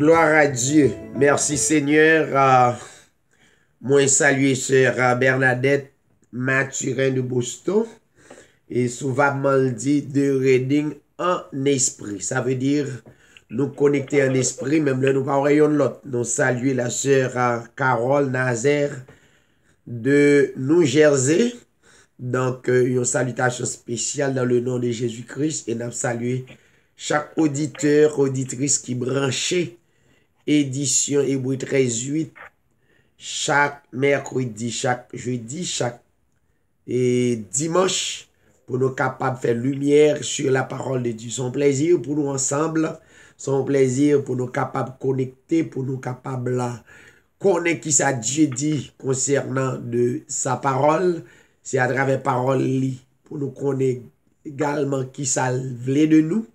Gloire à Dieu. Merci Seigneur. Moi saluer sœur Bernadette Mathurin de Boston et souvent dit de Reading en esprit. Ça veut dire nous connecter en esprit, même là nous pas rayon l'autre. Nous saluer la sœur Carole Nazaire de New Jersey. Donc, une salutation spéciale dans le nom de Jésus-Christ et nous saluer chaque auditeur, auditrice qui branchait édition Hébreu 13:8 chaque mercredi, chaque jeudi, chaque dimanche pour nous capables de faire lumière sur la parole de Dieu. Son plaisir pour nous ensemble, son plaisir pour nous capables de connecter, pour nous capables de connaître qui ça Dieu dit concernant de sa parole. C'est à travers parole pour nous connaître également qui ça voulait de nous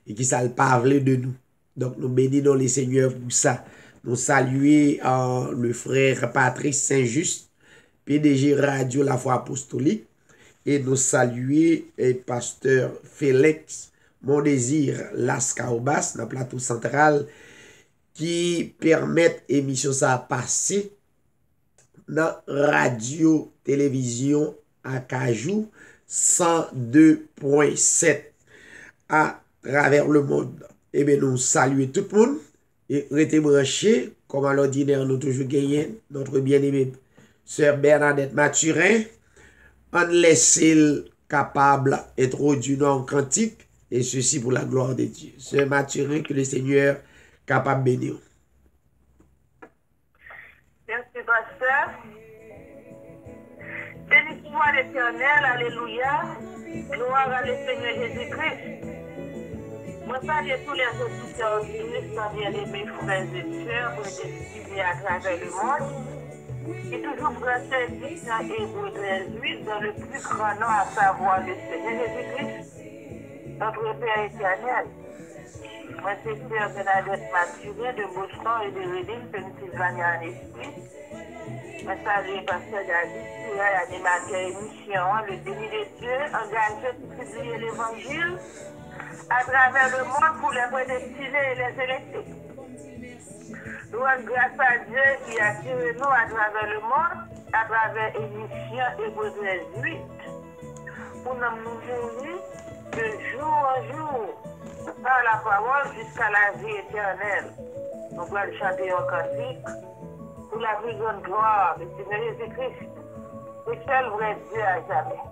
et qui ça pas voulait de nous. Donc nous bénissons les seigneurs pour ça. Nous saluer le frère Patrice Saint-Just, PDG Radio La Foi Apostolique, et nous saluer le pasteur Félix Mondésir Lascaobas, dans le plateau central, qui permettent émission ça passer dans radio, télévision à Cajou 102.7 à travers le monde. Eh bien, nous saluons tout le monde et restez branchés, comme à l'ordinaire, nous toujours gagnons notre bien-aimé sœur Bernadette Mathurin. On laisse capable d'introduire en cantique, et ceci pour la gloire de Dieu. Sœur Mathurin, que le Seigneur capable de bénir. Merci, pasteur. Béni soit l'Éternel, alléluia. Gloire à le Seigneur Jésus-Christ. Moi, salue tous les auditeurs du ministère, bien-aimés frères et sœurs, pour distribuer à travers le monde. Et toujours branché dans Hébreu 13:8, dans le plus grand nom, à savoir le Seigneur Jésus-Christ, notre Père éternel. Moi, c'est sœur Bernadette Mathurin de Boston et de Reading, Pennsylvanie en esprit. Moi, salue pasteur David, qui est animateur émission, le déni de Dieu, engagé pour publier l'évangile à travers le monde pour les prédestinés et les électés. Nous rendons grâce à Dieu qui a tiré nous à travers le monde, à travers l'émission Hébreu 13:8, pour nous nourrir de jour en jour par la parole jusqu'à la vie éternelle. Nous allons chanter un cantique pour la plus grande gloire du Seigneur Jésus-Christ, le seul vrai Dieu à jamais.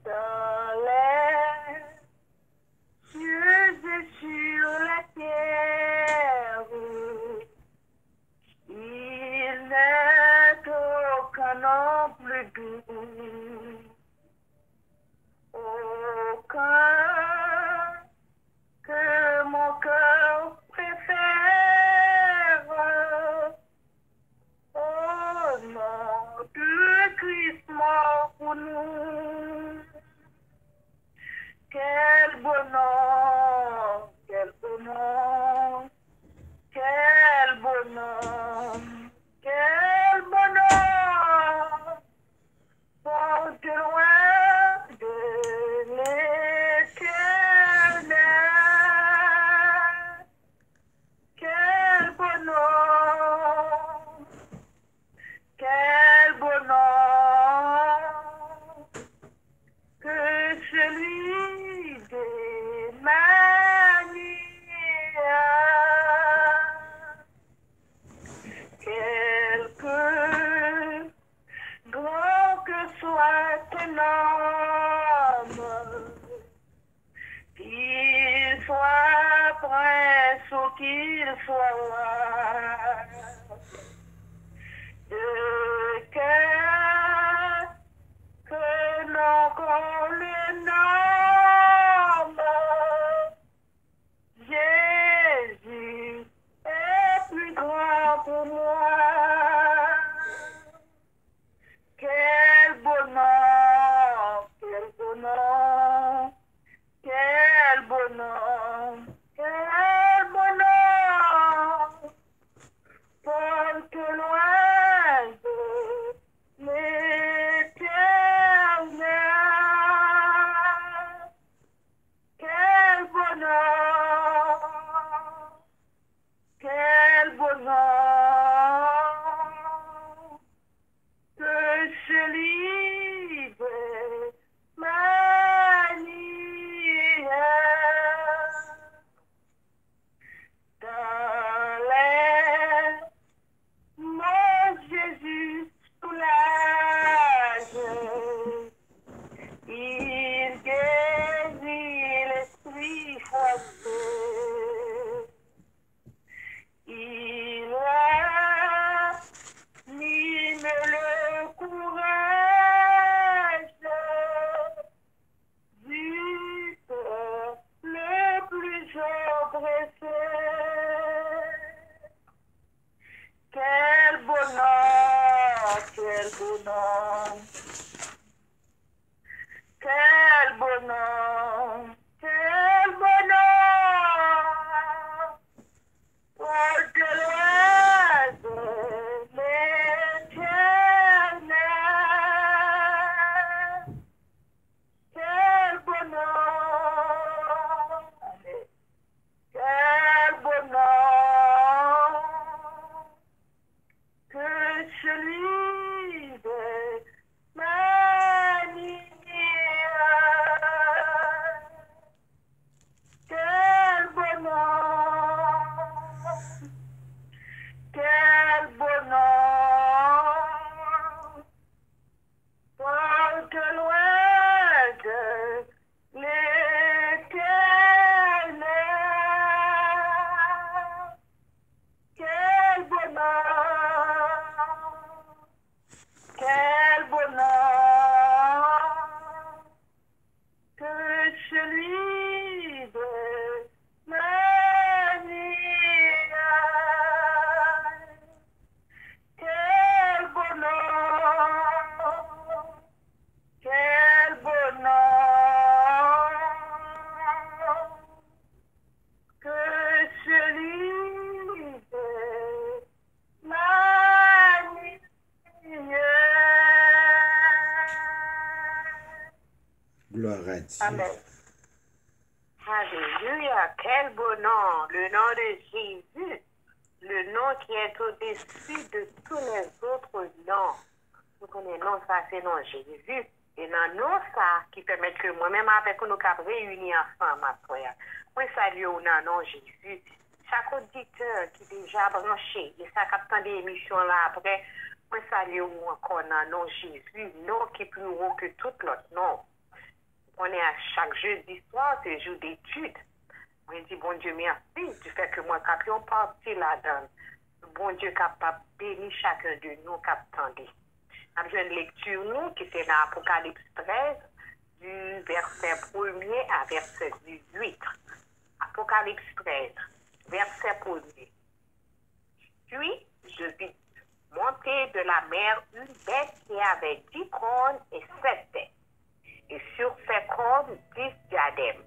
Dans les cieux et sur la terre, il n'est aucun nom plus doux, aucun que mon cœur préfère. Au nom de Christ mort pour nous. Quel beau nom, quel beau nom, quel beau nom, quel beau nom, porte loin de l'éternel. Quel beau nom, quel beau nom, que celui d'Emmanuel. Quelque grand que soit ton homme, qu'il soit prince ou qu'il soit roi, de que non qu'on le nomme, Jésus est plus grand pour moi. Quel beau nom, quel beau nom, quel beau nom, quel beau nom, porte loin de quel beau nom, quel beau nom, quel beau nom, oh de l'oiseau l'éternel, quel beau nom, quel beau nom, que celui de quel beau nom, quel beau nom, porte loin de l'éternel, quel beau nom, quel beau nom, que celui de quel beau nom, quel beau nom, que celui de Gloire à Dieu. Amen. Alléluia, quel beau nom, le nom de Jésus, le nom qui est au-dessus de tous les autres noms. Nous connaissons ça, c'est le nom Jésus. Et dans nous, ça, qui permet que moi-même, avec nous, nous réunis ensemble, moi, salut au nom Jésus. Chaque auditeur qui est déjà branché, et ça, capte des émissions là après, moi, salut encore dans le nom Jésus, nom qui est plus haut que tout l'autre nom. On est à chaque jeudi soir, c'est jour d'études. On dit, bon Dieu, merci du fait que moi, capion parti là-dedans. Bon Dieu, capable bénir chacun de nous, capable. Après une lecture, nous, qui c'est dans Apocalypse 13, du verset 1er à verset 18. Apocalypse 13, verset 1er. Puis, je vis monter de la mer une bête qui avait 10 cornes et 7 têtes. Et sur ses cornes, 10 diadèmes.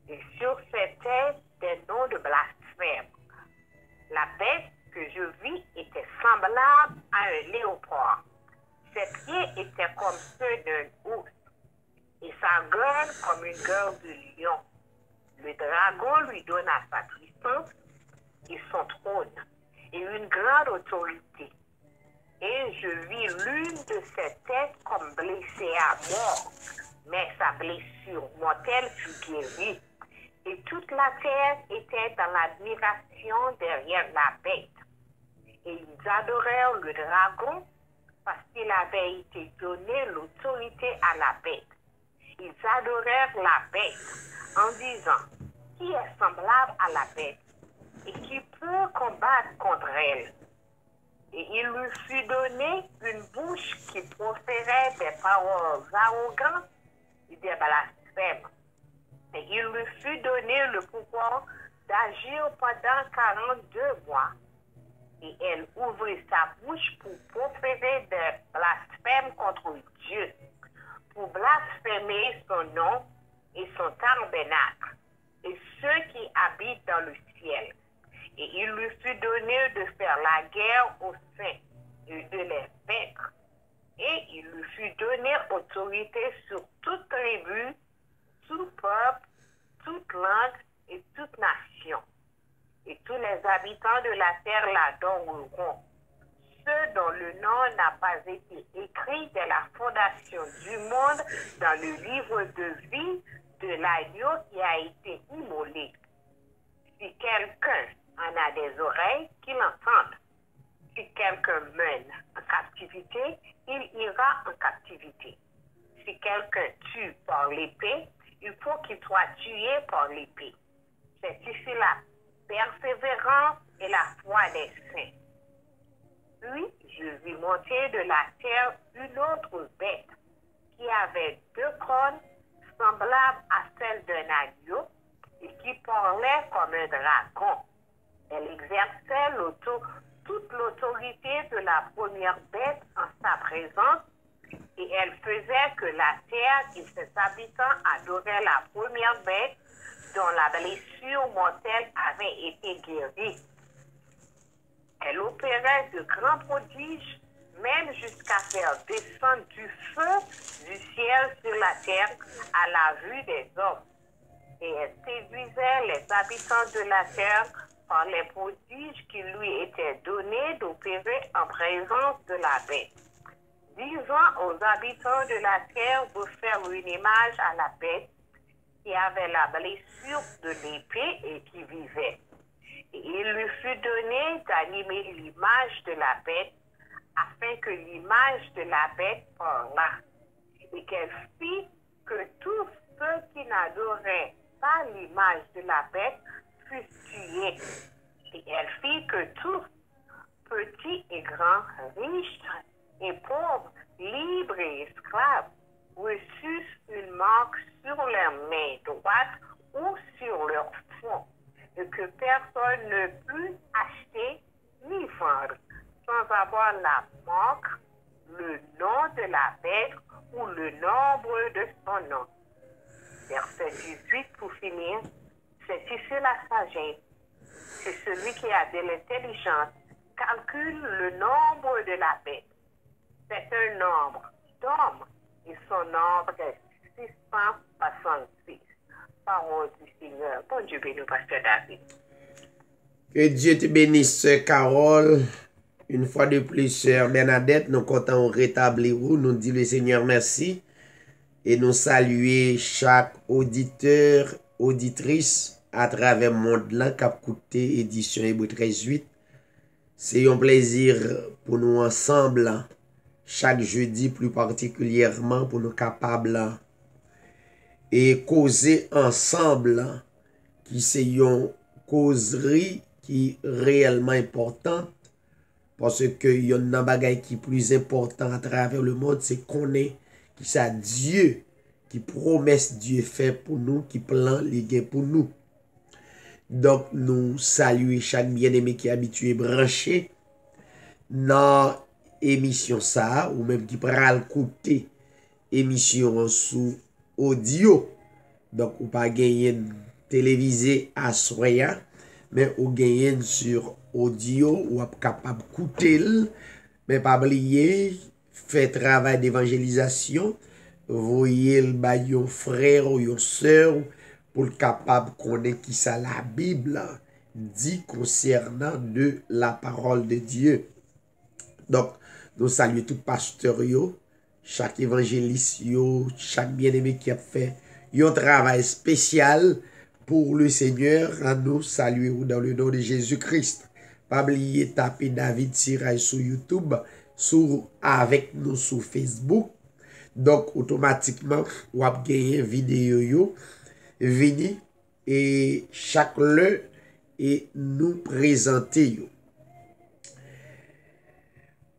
Et sur ses têtes, des noms de blasphème. La bête que je vis était semblable à un léopard. Ses pieds étaient comme ceux d'un ours. Et sa gueule comme une gueule de lion. Le dragon lui donna sa puissance et son trône, et une grande autorité. Et je vis l'une de ses têtes comme blessée à mort. Mais sa blessure mortelle fut guérie. Et toute la terre était dans l'admiration derrière la bête. Et ils adorèrent le dragon parce qu'il avait été donné l'autorité à la bête. Ils adorèrent la bête en disant, qui est semblable à la bête et qui peut combattre contre elle? Et il lui fut donné une bouche qui proférait des paroles arrogantes et des blasphèmes. Et il lui fut donné le pouvoir d'agir pendant 42 mois. Et elle ouvrit sa bouche pour proférer des blasphèmes contre Dieu, pour blasphémer son nom et son tabernacle, et ceux qui habitent dans le ciel. Et il lui fut donné de faire la guerre aux saints et de les vaincre. Et il lui fut donné autorité sur toute tribu, tout peuple, toute langue et toute nation. Et tous les habitants de la terre l'adoreront. Ceux dont le nom n'a pas été écrit dès la fondation du monde dans le livre de vie de l'agneau qui a été immolé. Si quelqu'un en a des oreilles, qu'il entende. Si quelqu'un mène en captivité, il ira en captivité. Si quelqu'un tue par l'épée, il faut qu'il soit tué par l'épée. C'est ici la persévérance et la foi des saints. Puis, je vis monter de la terre une autre bête qui avait 2 cornes semblables à celles d'un agneau et qui parlait comme un dragon. Elle exerçait l'autorité toute l'autorité de la première bête en sa présence, et elle faisait que la terre et ses habitants adoraient la première bête dont la blessure mortelle avait été guérie. Elle opérait de grands prodiges, même jusqu'à faire descendre du feu du ciel sur la terre à la vue des hommes. Et elle séduisait les habitants de la terre par les prodiges qui lui étaient donnés d'opérer en présence de la bête, disant aux habitants de la terre de faire une image à la bête qui avait la blessure de l'épée et qui vivait. Et il lui fut donné d'animer l'image de la bête, afin que l'image de la bête parlât, et qu'elle fit que tous ceux qui n'adoraient pas l'image de la bête fussent tués. Et elle fit que tous, petits et grands, riches et pauvres, libres et esclaves, reçussent une marque sur leur main droite ou sur leur front, et que personne ne put acheter ni vendre sans avoir la marque, le nom de la bête ou le nombre de son nom. Verset 18 pour finir. C'est ici la sagesse. C'est celui qui a de l'intelligence. Calcule le nombre de la bête. C'est un nombre d'hommes et son nombre est 666. Parole du Seigneur. Bon Dieu béni, Pasteur David. Que Dieu te bénisse, Sœur Carole. Une fois de plus, Sœur Bernadette, nous comptons rétablir vous. Nous disons le Seigneur merci. Et nous saluer chaque auditeur, auditrice à travers le monde là qui a écouté édition Hébreux 13:8. C'est un plaisir pour nous ensemble, chaque jeudi plus particulièrement, pour nous capables et causer ensemble, qui c'est une causerie qui est réellement importante, parce que il y a un bagage qui est plus important à travers le monde, c'est qu'on est qui c'est Dieu, qui promesse Dieu fait pour nous, qui plan les gains pour nous. Donc, nous saluons chaque bien-aimé qui est habitué branché dans l'émission ça, ou même qui pourra écouter émission sous audio. Donc, ou pas gagner télévisé à soya, mais ou gagner sur audio, ou capable d'écouter, mais pas oublier, fait travail d'évangélisation, voyez le baillon frère ou sœur pour le capable connaître qui ça la Bible dit concernant de la parole de Dieu. Donc, nous saluons tout pasteur, chaque évangéliste, chaque bien-aimé qui a fait un travail spécial pour le Seigneur. À nous saluer dans le nom de Jésus-Christ. Pas oublier taper David Sirail sur YouTube, avec nous sur Facebook. Donc, automatiquement, vous avez gagné vidéo vini et chaque le et nous présenter.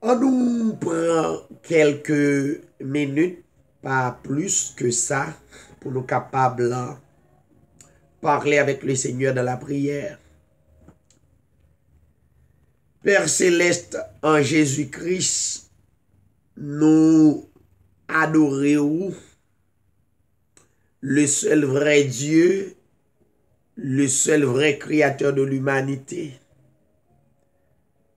On nous prend quelques minutes, pas plus que ça, pour nous capables de parler avec le Seigneur dans la prière. Père Céleste, en Jésus-Christ, nous adorons le seul vrai Dieu, le seul vrai créateur de l'humanité.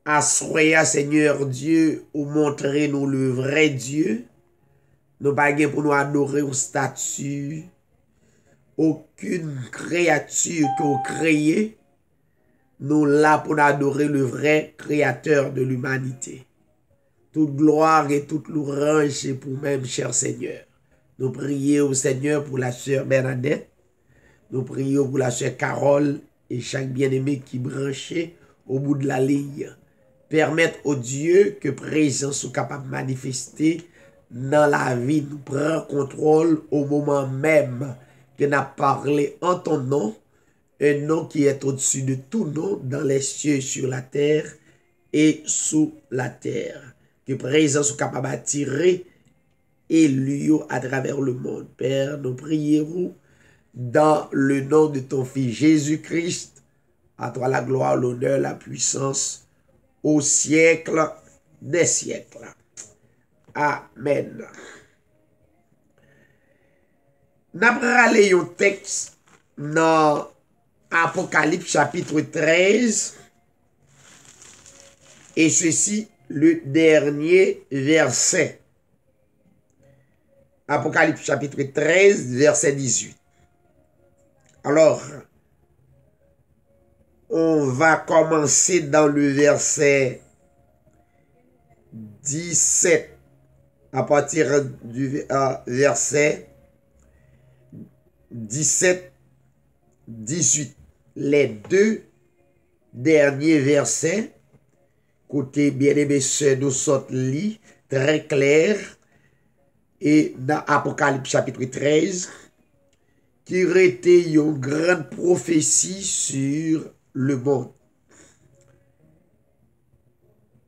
Assoya, Seigneur Dieu, ou montrez-nous le vrai Dieu. Nous pas pour nous adorer une statue, aucune créature que vous créez. Nous là pour adorer le vrai créateur de l'humanité. Toute gloire et toute louange est pour même, cher Seigneur. Nous prions au Seigneur pour la sœur Bernadette. Nous prions pour la sœur Carole et chaque bien-aimé qui branchait au bout de la ligne. Permettre au Dieu que présence soit capable de manifester dans la vie. Nous prenons contrôle au moment même que nous avons parlé en ton nom. Un nom qui est au-dessus de tout nom dans les cieux, sur la terre et sous la terre. Que présence soit capable d'attirer et lui à travers le monde. Père, nous prions dans le nom de ton Fils Jésus-Christ. À toi la gloire, l'honneur, la puissance, au siècle des siècles. Amen. N'après un texte dans Apocalypse chapitre 13 et ceci le dernier verset. Apocalypse chapitre 13 verset 18. Alors, on va commencer dans le verset 17 à partir du verset 17, 18. Les deux derniers versets, côté bien-aimé, nous sortent lit très clair, et dans Apocalypse chapitre 13, qui était une grande prophétie sur le monde.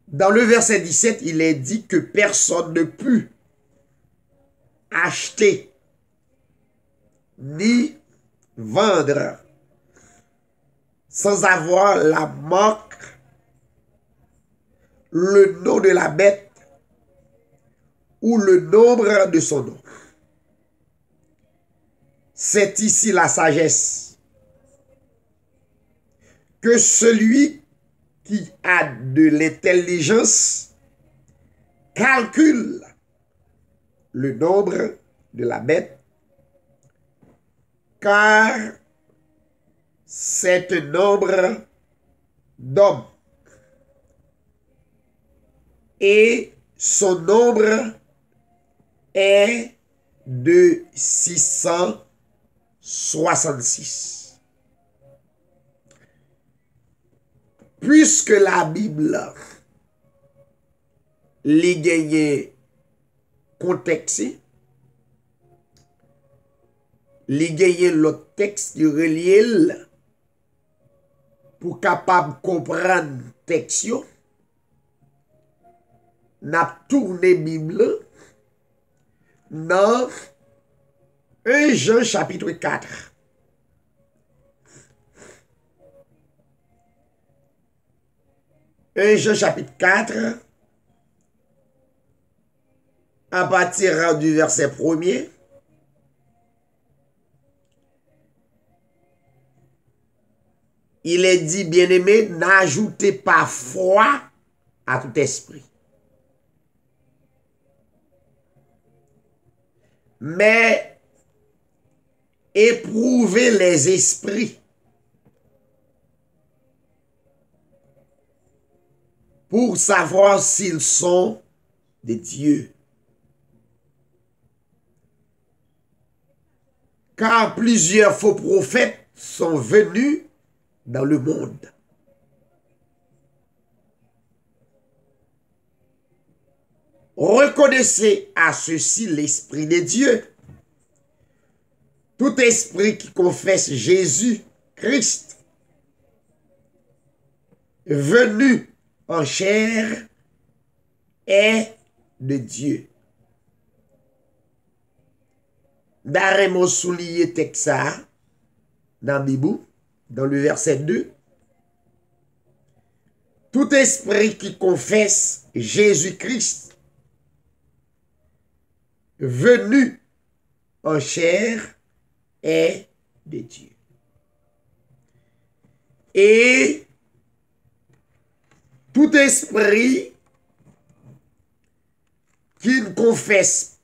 Dans le verset 17, il est dit que personne ne put acheter ni vendre sans avoir la marque, le nom de la bête ou le nombre de son nom. C'est ici la sagesse. Que celui qui a de l'intelligence calcule le nombre de la bête, car c'est un nombre d'hommes et son nombre est de 666. Puisque la Bible li gagne contexte, li gagne l'autre texte qui relie pour capable comprendre texte, n'a tourné Bible dans 1 Jean chapitre 4. 1 Jean chapitre 4, à partir du verset 1er, il est dit, bien-aimé, n'ajoutez pas foi à tout esprit, mais éprouvez les esprits pour savoir s'ils sont de Dieu. Car plusieurs faux prophètes sont venus dans le monde. Reconnaissez à ceci l'Esprit de Dieu. Tout esprit qui confesse Jésus-Christ venu en chair est de Dieu. Daremo soulié Texa dans Bibou, dans le verset 2. Tout esprit qui confesse Jésus-Christ venu en chair est de Dieu. Et tout esprit qui ne confesse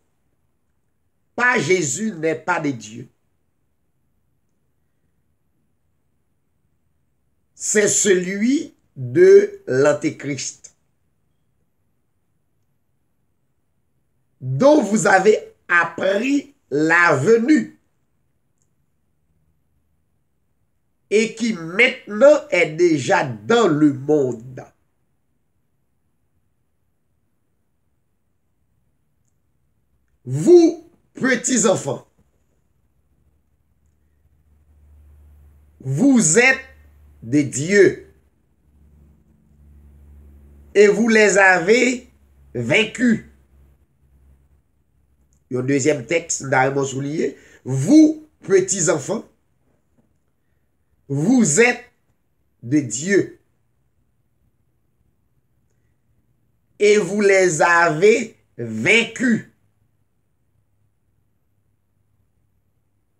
pas Jésus n'est pas de Dieu. C'est celui de l'Antéchrist, dont vous avez appris la venue et qui maintenant est déjà dans le monde. Vous, petits enfants, vous êtes des dieux et vous les avez vaincus. Il y a un deuxième texte d'Armand Soulier. Vous, petits enfants, vous êtes des dieux et vous les avez vaincus.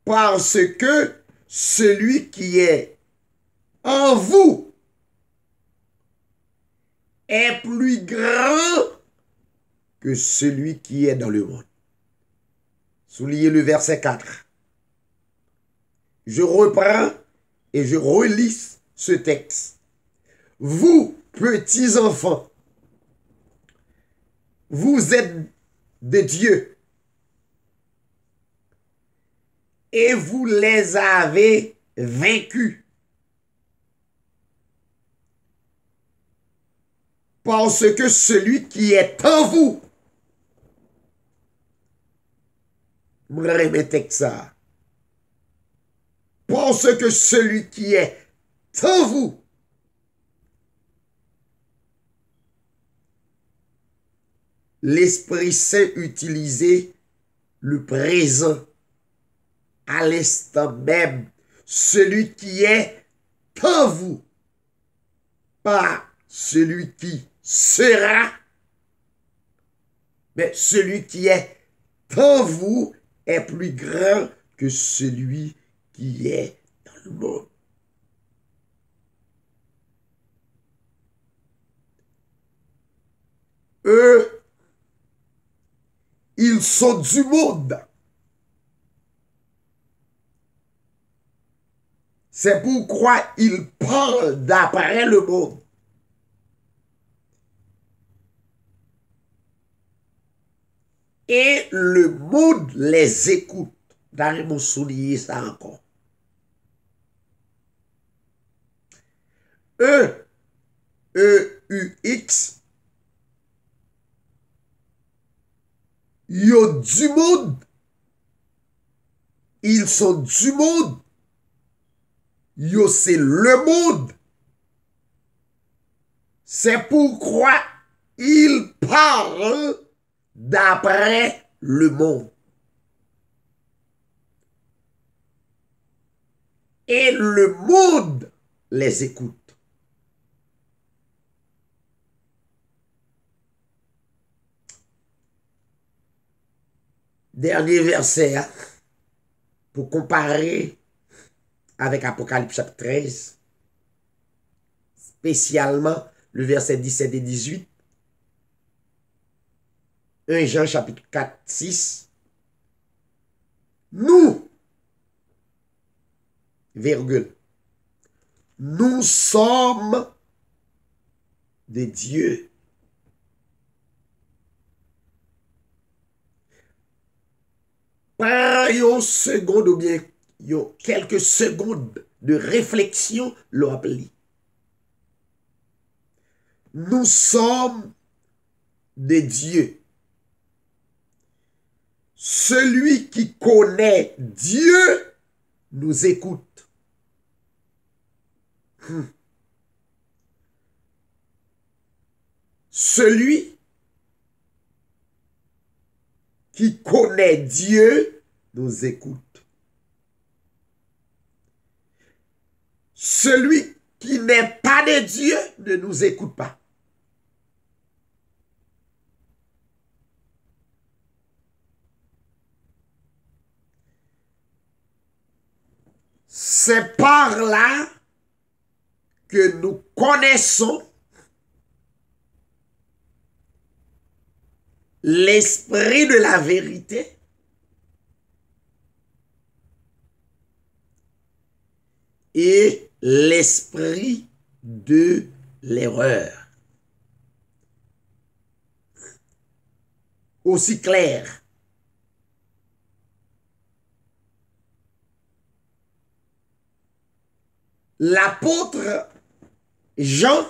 Parce que celui qui est en vous est plus grand que celui qui est dans le monde. Soulignez le verset 4. Je reprends et je relis ce texte. Vous, petits enfants, vous êtes de Dieu et vous les avez vaincus. Parce que celui qui est en vous, me remettez que ça. Parce que celui qui est en vous, l'Esprit Saint utilisait le présent à l'instant même. Celui qui est en vous, pas celui qui sera, mais celui qui est en vous est plus grand que celui qui est dans le monde. Eux, ils sont du monde. C'est pourquoi ils parlent d'après le monde. Et le monde les écoute. D'ailleurs, souligner ça encore. Eux, E-U-X, yo du monde. Ils sont du monde. Yo, c'est le monde. C'est pourquoi ils parlent d'après le monde. Et le monde les écoute. Dernier verset, hein, pour comparer avec Apocalypse chapitre 13, spécialement le verset 17 et 18, 1 Jean chapitre 4, 6, nous, virgule, nous sommes de Dieu. Par une seconde ou bien quelques secondes de réflexion, l'on appelle. Nous sommes de Dieu. Celui qui connaît Dieu nous écoute. Celui qui connaît Dieu nous écoute. Celui qui n'est pas de Dieu ne nous écoute pas. C'est par là que nous connaissons l'esprit de la vérité et l'esprit de l'erreur. Aussi clair. L'apôtre Jean,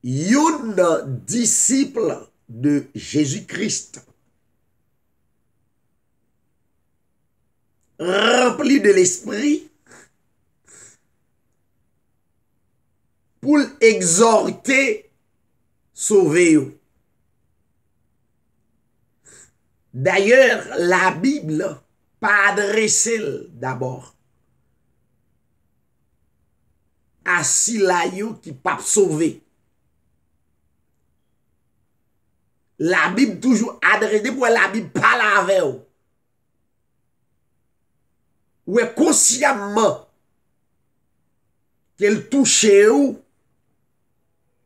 un disciple de Jésus-Christ, rempli de l'esprit, pour exhorter, sauver. D'ailleurs, la Bible pas adressée d'abord assis là yo qui pas sauvé. La Bible toujours adressée pour la Bible parle avec vous. Ou est consciemment qu'elle touche ou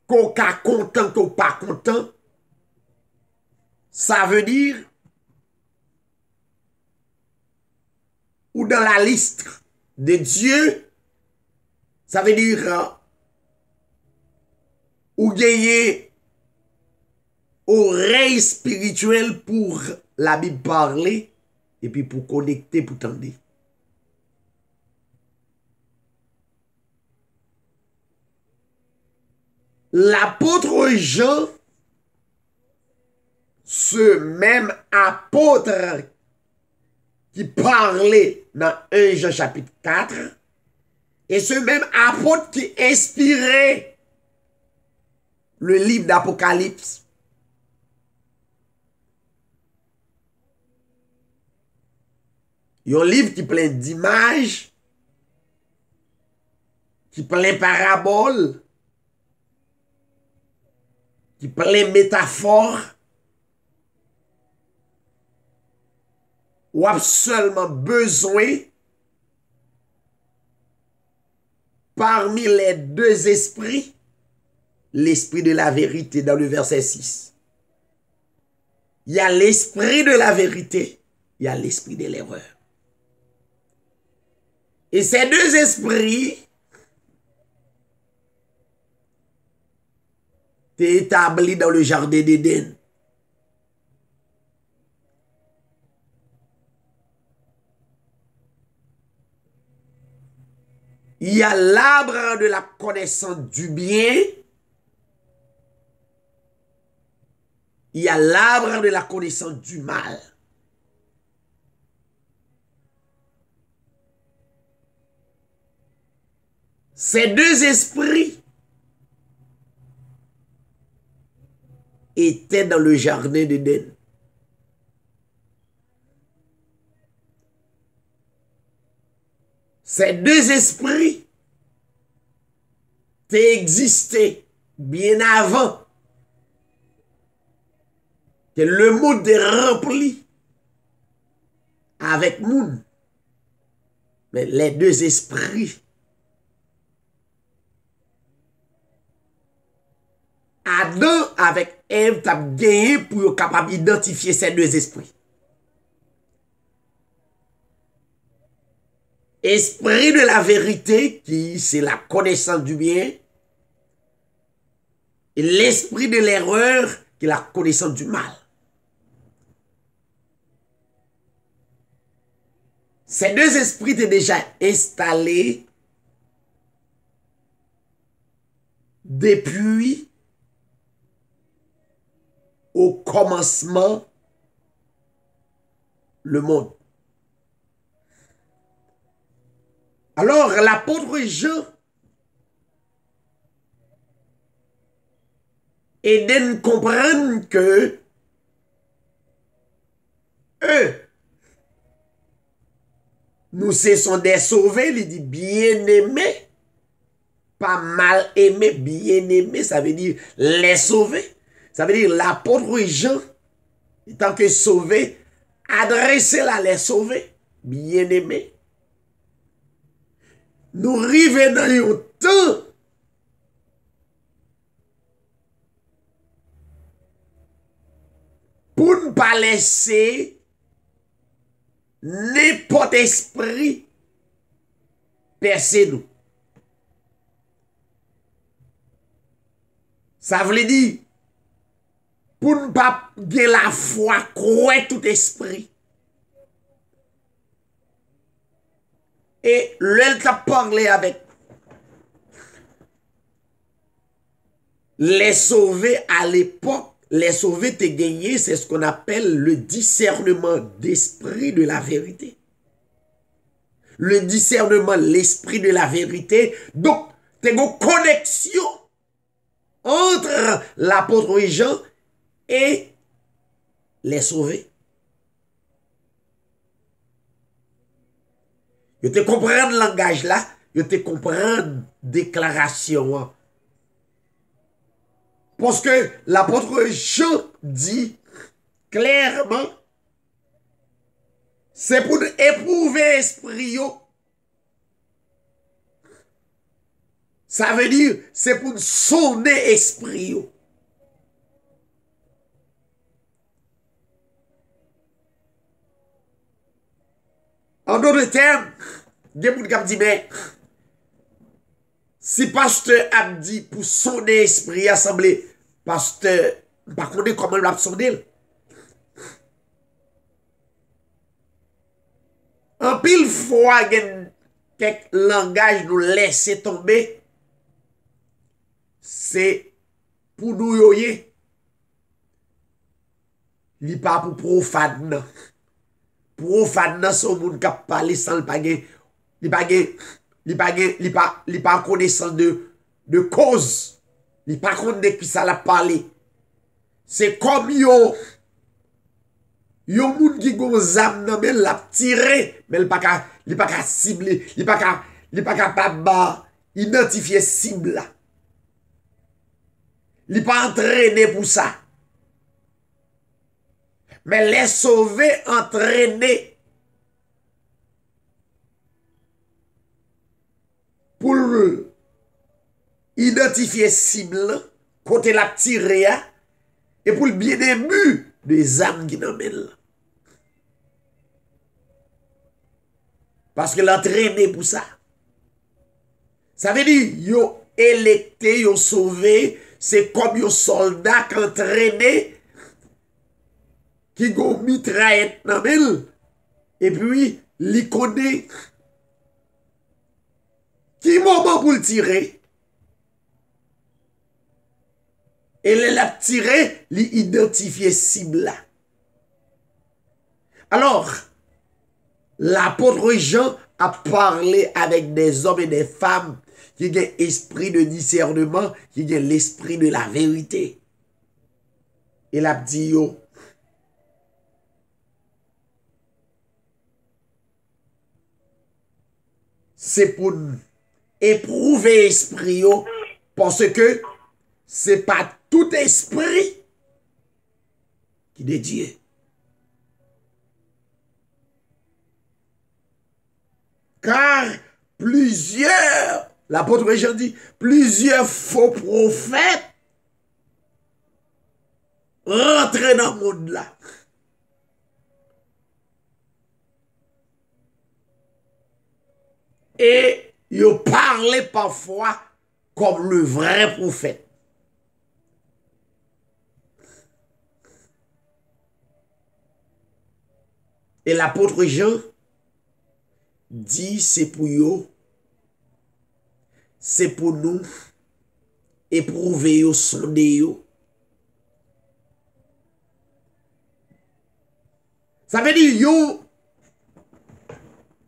qu'on est content, qu'on pas content. Ça veut dire ou dans la liste de Dieu, ça veut dire ou gagner oreille spirituelle pour la Bible parler et puis pour connecter, pour tendre. L'apôtre Jean, ce même apôtre qui parlait dans 1 Jean chapitre 4, et ce même apôtre qui inspirait le livre d'Apocalypse. Il y a un livre qui est plein d'images, qui est plein de paraboles, qui est plein de métaphores, ou a seulement besoin parmi les deux esprits, l'esprit de la vérité dans le verset 6. Il y a l'esprit de la vérité, il y a l'esprit de l'erreur. Et ces deux esprits étaient établis dans le jardin d'Éden. Il y a l'arbre de la connaissance du bien. Il y a l'arbre de la connaissance du mal. Ces deux esprits étaient dans le jardin d'Éden. Ces deux esprits existaient bien avant que le monde est rempli avec nous. Mais les deux esprits, Adam avec Ève, t'as gagné pour être capable d'identifier ces deux esprits. Esprit de la vérité, qui c'est la connaissance du bien, et l'esprit de l'erreur, qui est la connaissance du mal. Ces deux esprits étaient déjà installés depuis au commencement le monde. Alors, l'apôtre Jean aide à comprendre que eux, nous sont des sauvés, il dit bien-aimés, pas mal aimés, bien-aimés, ça veut dire les sauvés. Ça veut dire l'apôtre Jean, en tant que sauvé, adressé à les sauvés, bien-aimés. Nous arrivons dans un temps pour ne pas laisser n'importe esprit percer nous. Ça veut dire pour ne pas gagner la foi, croire tout esprit. Et l'elle t'a parlé avec les sauvés à l'époque. Les sauvés t'es gagné, c'est ce qu'on appelle le discernement d'esprit de la vérité. Le discernement, l'esprit de la vérité. Donc, t'es une connexion entre l'apôtre Jean et les sauvés. Je te comprends le langage là, yo te comprendre déclaration. Hein. Parce que l'apôtre Jean dit clairement, c'est pour éprouver l'esprit. Yo. Ça veut dire, c'est pour sonner l'esprit. Yo. En d'autres termes, il y a des gens qui disent, mais si pasteur a dit pour sonner l'esprit, assemblée, pasteur, par contre, comment il va sonner? En pile fois, il y a quelques langages nous laisser tomber, c'est pour nous yoyer. Il n'est pas pour profane. Profane, c'est un monde qui parle sans le paguer. Il n'est pas connaissant de cause. Il n'est pas connaissant de qui ça l'a parlé. C'est comme yo moun qui gon zam nan men l'a tiré, mais il pas ka cibler, il pas capable identifier cible là. Il pas entraîné pour ça. Mais les sauver entraînés pour identifier cible côté la tiré et pour le bien ému des âmes qui n'emmènent. Parce que l'entraîné pour ça. Ça veut dire, yo électé, yo sauvé, c'est comme yo soldat qui entraîné, qui go mitraillette n'emmène, et puis, li connaît qui moment pour le tirer. Et les l'a tiré, li identifier cible là. Alors, l'apôtre Jean a parlé avec des hommes et des femmes qui ont l'esprit de discernement, qui ont l'esprit de la vérité. Il a dit yo, c'est pour éprouver l'esprit yo, parce que c'est pas tout esprit qui est de Dieu. Car plusieurs, l'apôtre Jean dit, plusieurs faux prophètes rentrent dans le monde là. Et ils parlaient parfois comme le vrai prophète. Et l'apôtre Jean dit, c'est pour eux, c'est pour nous, éprouver yo, sonder yo. Ça veut dire,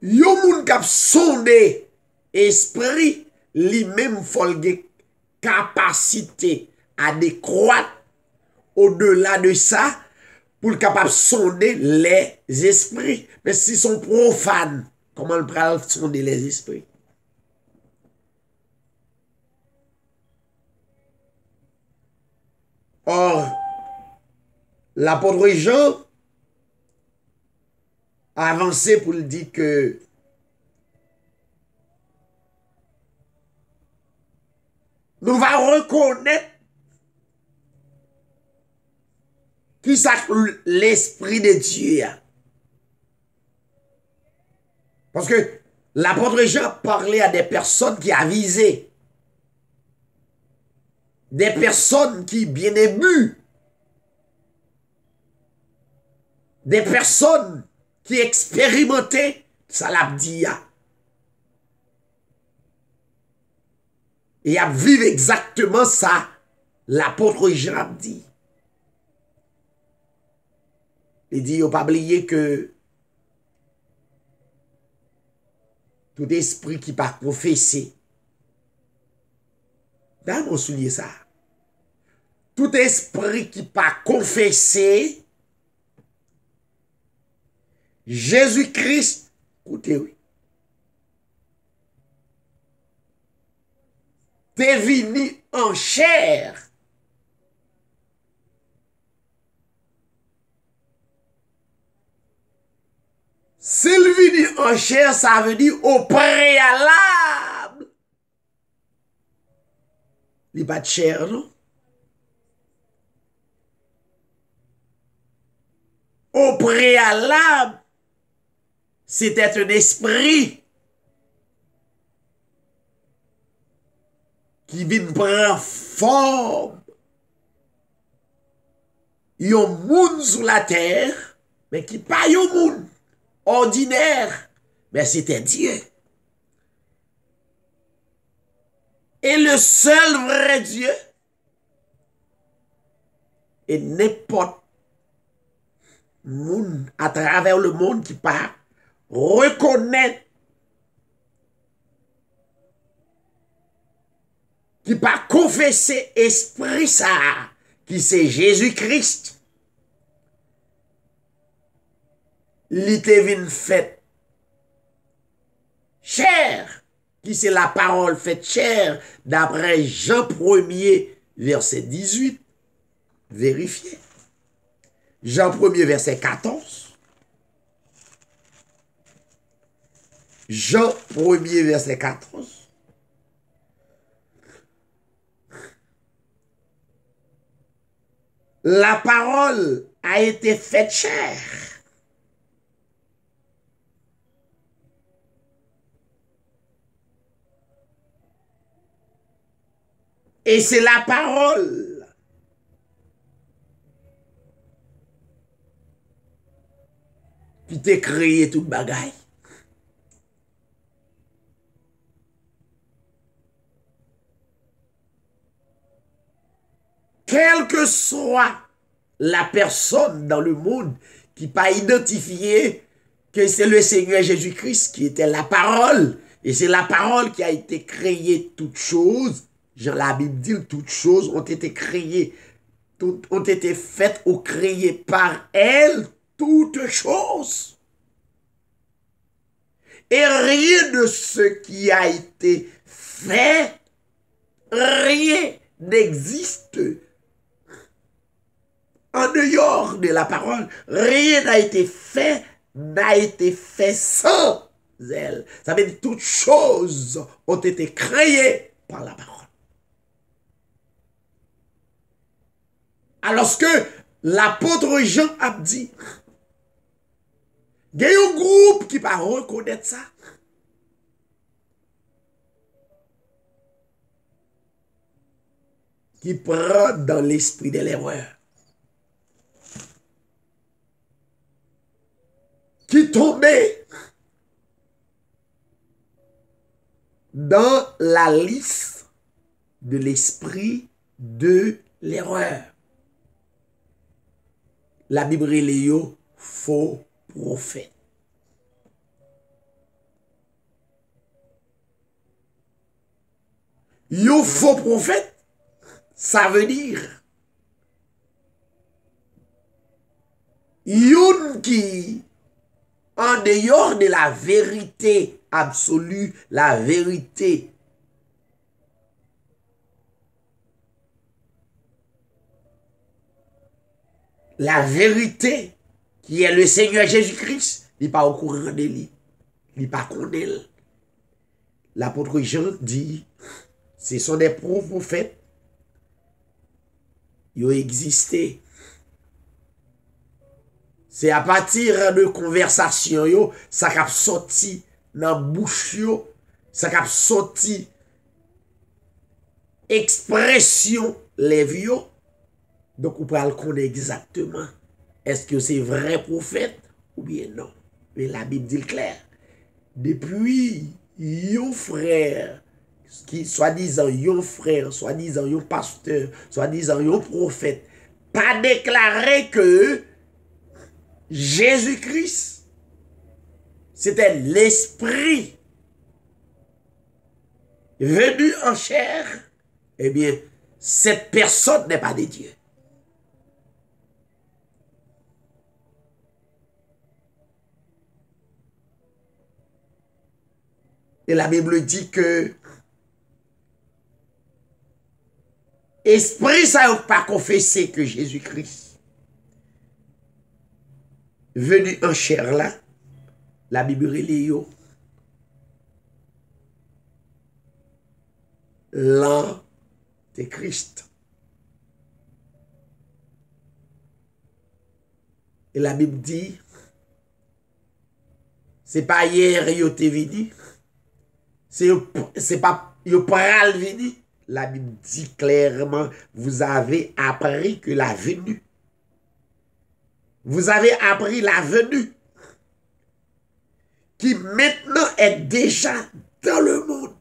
yo moun kap sonde esprit, li même folge capacité à décroître au-delà de ça, pour le capable sonder les esprits. Mais s'ils sont profanes, comment le pral sonder les esprits? Or, l'apôtre Jean a avancé pour le dire que nous allons reconnaître qui ça l'esprit de Dieu. Parce que l'apôtre Jean parlait à des personnes qui avisaient, des personnes qui bien émues, des personnes qui expérimentaient, ça l'a dit. Et à vivre exactement ça, l'apôtre Jean a dit. Il dit, il ne faut pas oublier que tout esprit qui pas confessé, dans mon soulier ça, tout esprit qui pas confessé, Jésus-Christ, écoutez, oui. t'es venu en chair. S'il venu en chair, ça veut dire au préalable. Il n'y a pas de chair, non? Au préalable, c'était un esprit qui vient prendre forme. Yon moun sur la terre, mais qui pas yon moun ordinaire, mais c'était Dieu. Et le seul vrai Dieu, et n'importe moun à travers le monde qui pas reconnaître, qui pas confesser esprit ça, qui c'est Jésus-Christ, l'ité vin fait chair, qui c'est la parole faite chair, d'après Jean 1er, verset 18. Vérifiez. Jean 1er, verset 14. Jean 1er, verset 14. La parole a été faite chair. Et c'est la parole qui t'a créé toute bagaille. Quelle que soit la personne dans le monde qui pas identifié que c'est le Seigneur Jésus-Christ qui était la parole, et c'est la parole qui a été créée toutes choses. Jean la Bible dit toutes choses ont été créées, toutes ont été faites ou créées par elle, toutes choses. Et rien de ce qui a été fait, rien n'existe en dehors de la parole. Rien n'a été fait sans elle. Ça veut dire toutes choses ont été créées par la parole. Alors que l'apôtre Jean a dit, il y a un groupe qui va reconnaître ça. Qui prend dans l'esprit de l'erreur. Qui tombait dans la liste de l'esprit de l'erreur. La Bible Léo, faux prophète. Yo faux prophète, ça veut dire yon qui en dehors de la vérité absolue, la vérité qui est le Seigneur Jésus-Christ, il n'est pas au courant de lui, il n'est pas connaît. L'apôtre Jean dit, ce sont des prophètes, ils ont existé. C'est à partir de conversation, ça a sorti dans la bouche, ça a sorti expression les vieux. Donc, on peut le connaître exactement. Est-ce que c'est vrai prophète ou bien non? Mais la Bible dit clair. Depuis yon frère, qui soi-disant yon frère, soi-disant yon pasteur, soi-disant yon prophète, pas déclaré que Jésus-Christ, c'était l'esprit venu en chair, eh bien, cette personne n'est pas de Dieu. Et la Bible dit que esprit ça n'a pas confessé que Jésus-Christ venu en chair là, la Bible relit l'Antéchrist. Et la Bible dit, c'est pas hier yo te vini, c'est pas yo pral vini. La Bible dit clairement, vous avez appris que la venue. Vous avez appris la venue qui maintenant est déjà dans le monde.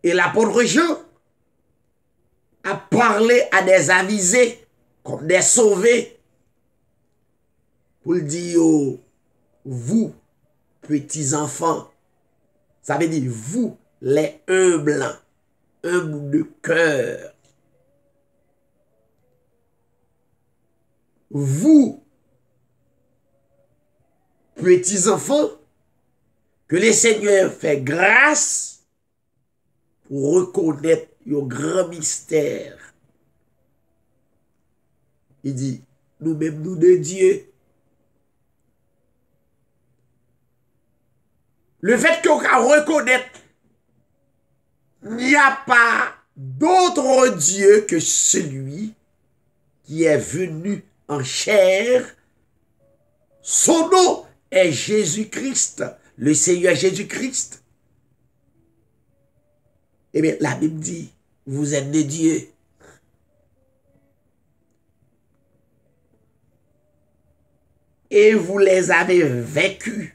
Et l'apôtre Jean a parlé à des avisés comme des sauvés pour dire, vous, petits enfants, ça veut dire vous, les humbles de cœur, vous, petits enfants, que le Seigneur fait grâce pour reconnaître le grand mystère. Il dit, nous-mêmes, nous de Dieu. Le fait qu'on reconnaître, il n'y a pas d'autre Dieu que celui qui est venu en chair. Son nom est Jésus-Christ, le Seigneur Jésus-Christ. Eh bien, la Bible dit, vous êtes des dieux. Et vous les avez vaincus.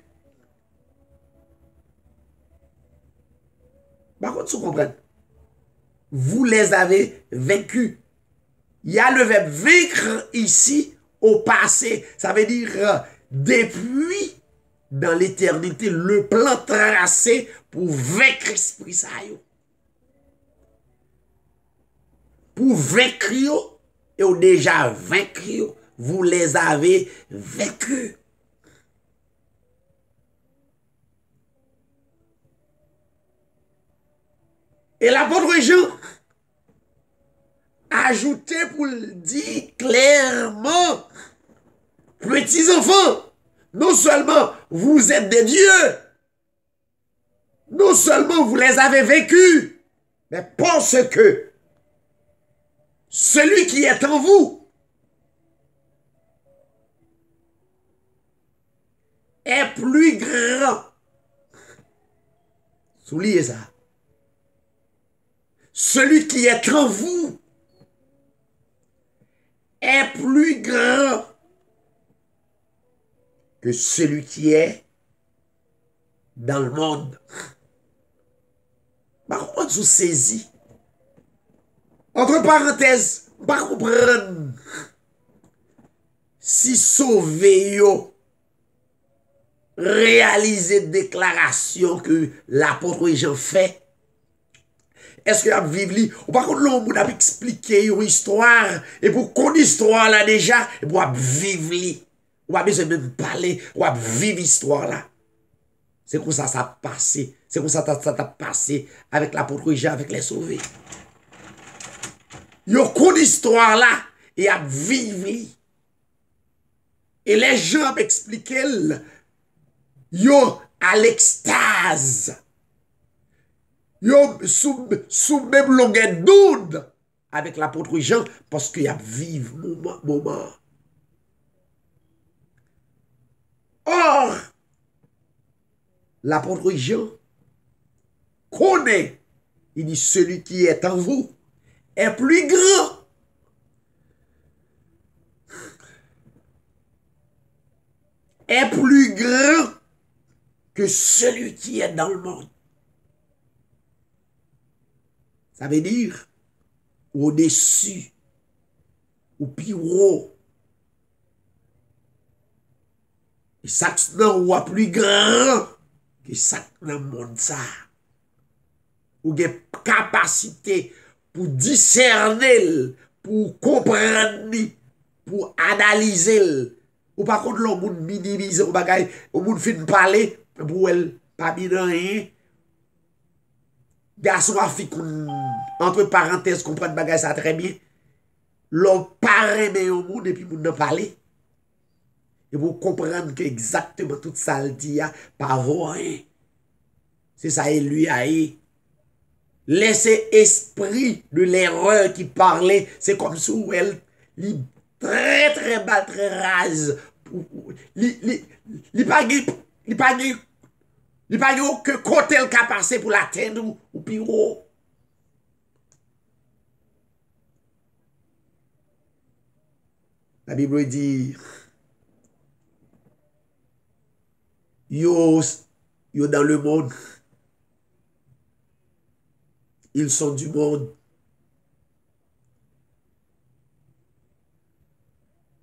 Par contre, vous comprenez, vous les avez vaincus. Il y a le verbe vaincre ici au passé. Ça veut dire depuis dans l'éternité le plan tracé pour vaincre l'esprit ça. Pour vaincre, et au déjà vaincu, vous les avez vaincus. Et l'apôtre Jean a ajouté pour le dire clairement, petits enfants, non seulement vous êtes des dieux, non seulement vous les avez vaincus, mais parce que celui qui est en vous est plus grand. Soulignez ça. Celui qui est en vous est plus grand que celui qui est dans le monde. Par contre, vous saisissez. Entre parenthèses, pas comprendre si sauver yo réaliser déclaration que l'apôtre Jean fait. Est-ce que vous vivez ou par contre l'homme a expliqué une histoire et pour qu'on histoire là déjà et pour vivre ou pas besoin même parler ou vivre l'histoire là. C'est comme ça a passé, c'est comme ça a passé avec l'apôtre Jean avec les sauvés. Yo qu'on histoire là et a vivre. Et les gens expliqué yo à l'extase. Yo sous même longueur d'onde avec l'apôtre Jean parce qu'il y a vivre moment. Or, l'apôtre Jean connaît, il dit celui qui est en vous est plus grand. Est plus grand que celui qui est dans le monde. Ça veut dire au-dessus, ou plus haut. Et ça n'est plus grand que ça dans le monde. Ça. Ou des capacités pour discerner, pour comprendre, pour analyser. Ou par contre, l'on minimiser, ou bagay, ou moun fin parler, pour elle, pas bien rien. Garçon à fille, entre parenthèses, comprendre bagage ça très bien. L'on paraît mais au monde et puis vous n'en parler. Et vous comprendre que exactement tout ça le dit, pas vrai. C'est ça, et lui a eu. Laissez esprit de l'erreur qui parlait, c'est comme si elle, très très bas, très rase. Il pas que côté le cas passé pour l'atteindre ou pire. La Bible dit, yo dans le monde, ils sont du monde.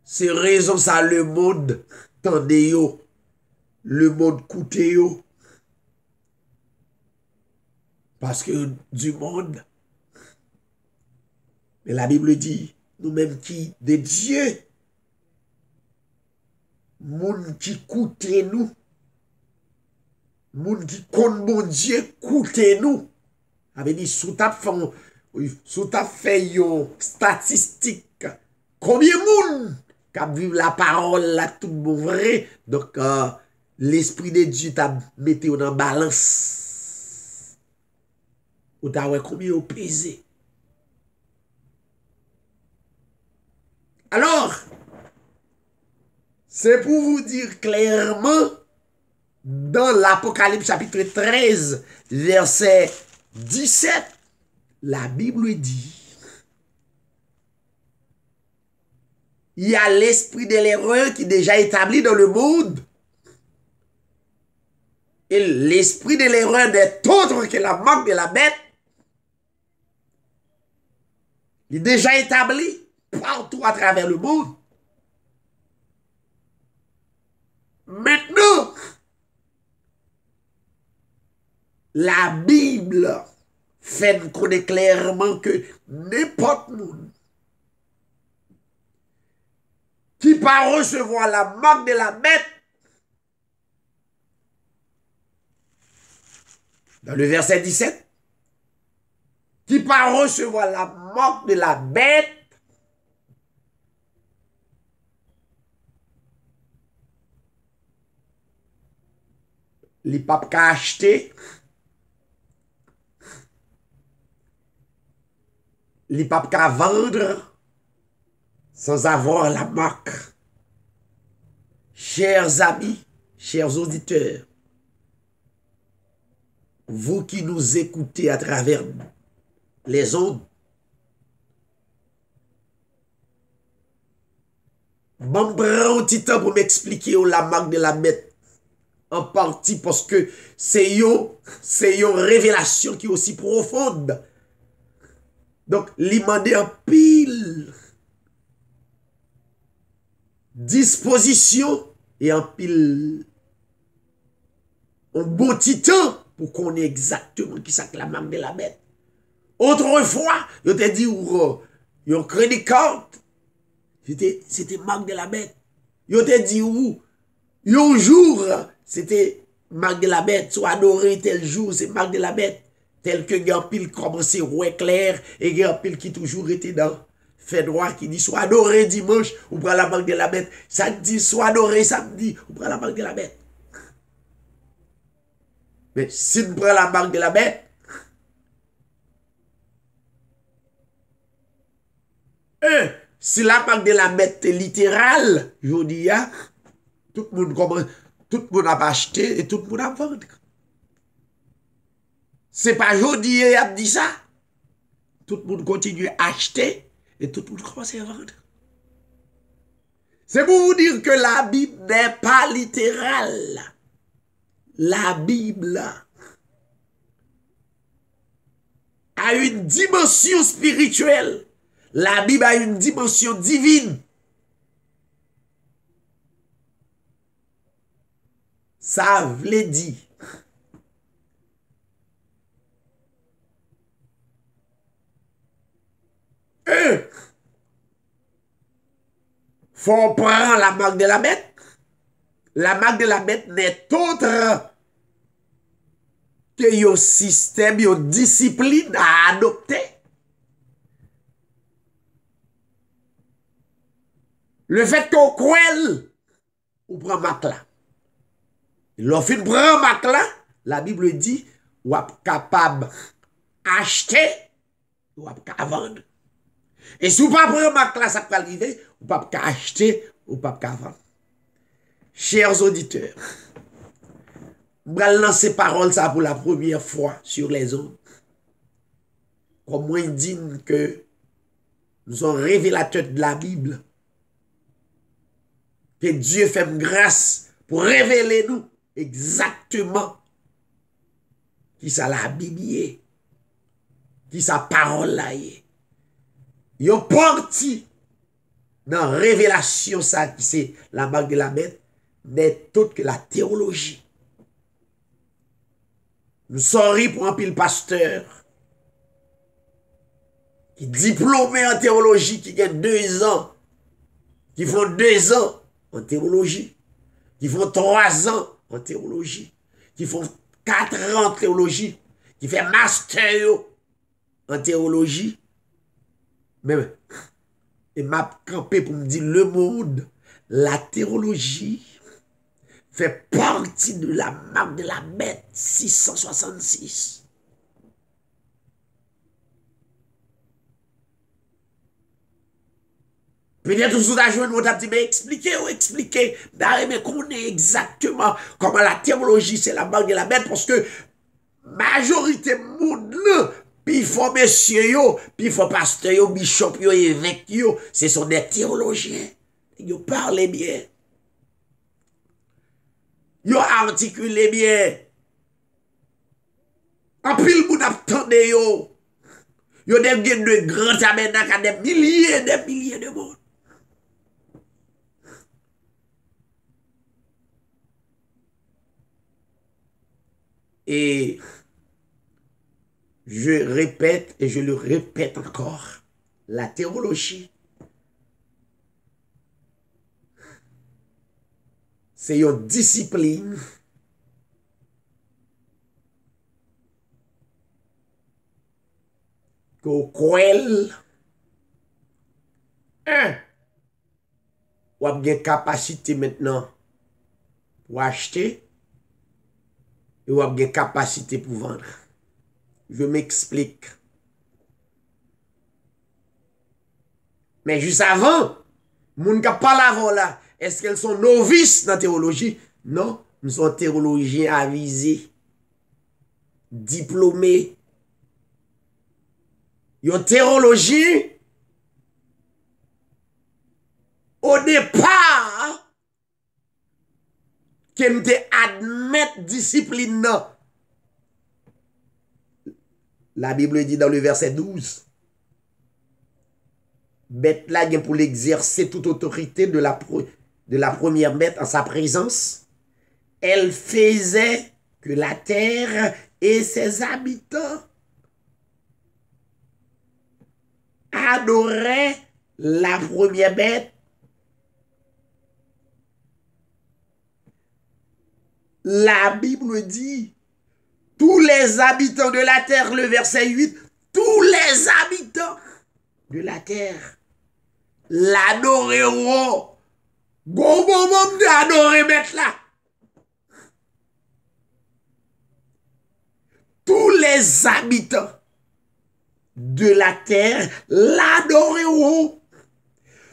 C'est raison ça le monde, tendez yo, le monde coûte yo. Parce que du monde, mais la Bible dit, nous-mêmes qui, de Dieu, monde qui coûte nous, monde qui compte mon Dieu coûte nous. Avait dit, sous ta fait une statistique, combien de monde qui vivent la parole là tout bon vrai, donc l'esprit de Dieu t'a mis dans balance. Ou t'as ouais combien au pesé. Alors, c'est pour vous dire clairement, dans l'Apocalypse chapitre 13, verset 17, la Bible dit, il y a l'esprit de l'erreur qui est déjà établi dans le monde. Et l'esprit de l'erreur n'est autre que la marque de la bête. Il est déjà établi partout à travers le monde. Maintenant, la Bible fait nous connaître clairement que n'importe monde qui va recevoir la marque de la bête, dans le verset 17, qui va recevoir la marque de la bête, les papes qu'a acheté, les papes qu'a vendre sans avoir la marque. Chers amis, chers auditeurs, vous qui nous écoutez à travers les ondes, bon, prends un petit temps pour m'expliquer la marque de la bête. En partie parce que c'est une révélation qui est aussi profonde. Donc, il m'a dit en pile disposition et en pile un bon petit temps pour qu'on ait exactement qui c'est la marque de la bête. Autrefois, je te dit, un crédit card, c'était marque de la bête. Je te dit, un jour, c'était marque de la bête, soit adoré tel jour, c'est marque de la bête. Tel que Gampil commençait ouais clair et Gampil qui toujours était dans fait droit qui dit soit adoré dimanche ou prend la marque de la bête. Ça dit soit adoré samedi ou prend la marque de la bête. Mais si tu prends la marque de la bête, si la marque de la bête est littérale, je dis, tout le monde a acheté et tout le monde a vendu. C'est pas jodi a dit ça. Tout le monde continue à acheter et tout le monde commence à vendre. C'est pour vous dire que la Bible n'est pas littérale. La Bible a une dimension spirituelle. La Bible a une dimension divine. Ça veut dire faut prendre la marque de la bête. La marque de la bête n'est autre que yon système, yon discipline à adopter. Le fait qu'on croit, ou prend mak là. L'offre prend mak là, la Bible dit, ou êtes capable acheter, ou êtes vendre. Et si vous pas prendre mak là, ça peut arriver, ou pas acheter, ou pas vendre. Chers auditeurs, je vais lancer parole ça pour la première fois sur les ondes. Comme moi, dit que nous sommes révélateurs de la Bible. Que Dieu fait grâce pour révéler nous exactement qui ça la Bible est, qui sa parole là est. Yon parti dans révélation ça qui c'est la marque de la bête, n'est toute que la théologie. Nous sommes pour un pile pasteur qui diplômé en théologie, qui gagne 2 ans, qui font 2 ans en théologie, qui font 3 ans en théologie, qui font 4 ans en théologie, qui fait master en théologie. Même, et m'a campé pour me dire le monde, la théologie fait partie de la marque de la bête 666. Peut-être que vous avez joué une autre, mais expliquez, mais qu'on est exactement comment la théologie, c'est la marque de la bête, parce que majorité monde là, puis il faut messieurs yo, puis il faut pasteur yo, bishop yo, évêque yo, ce sont des théologiens. Ils parlent bien. Ils articulent bien. En pile moun attendent yo. Yo deviennent de grands tabernacles à des milliers de monde. Et je répète et je le répète encore, la théologie, c'est une discipline qu'on croit, ou a une capacité maintenant pour acheter, et ou a une capacité pour vendre. Je m'explique. Mais juste avant, moun ka parle avant là, est-ce qu'elles sont novices dans la théologie? Non, nous sommes théologiens avisés, diplômés. Yon théologie, au départ, que nous te admettre discipline non. La Bible dit dans le verset 12, bête là pour l'exercer toute autorité de la première bête en sa présence. Elle faisait que la terre et ses habitants adoraient la première bête. La Bible dit, tous les habitants de la terre, le verset 8, tous les habitants de la terre l'adoreront. Bon moment d'adorer mettre là. Tous les habitants de la terre l'adoreront.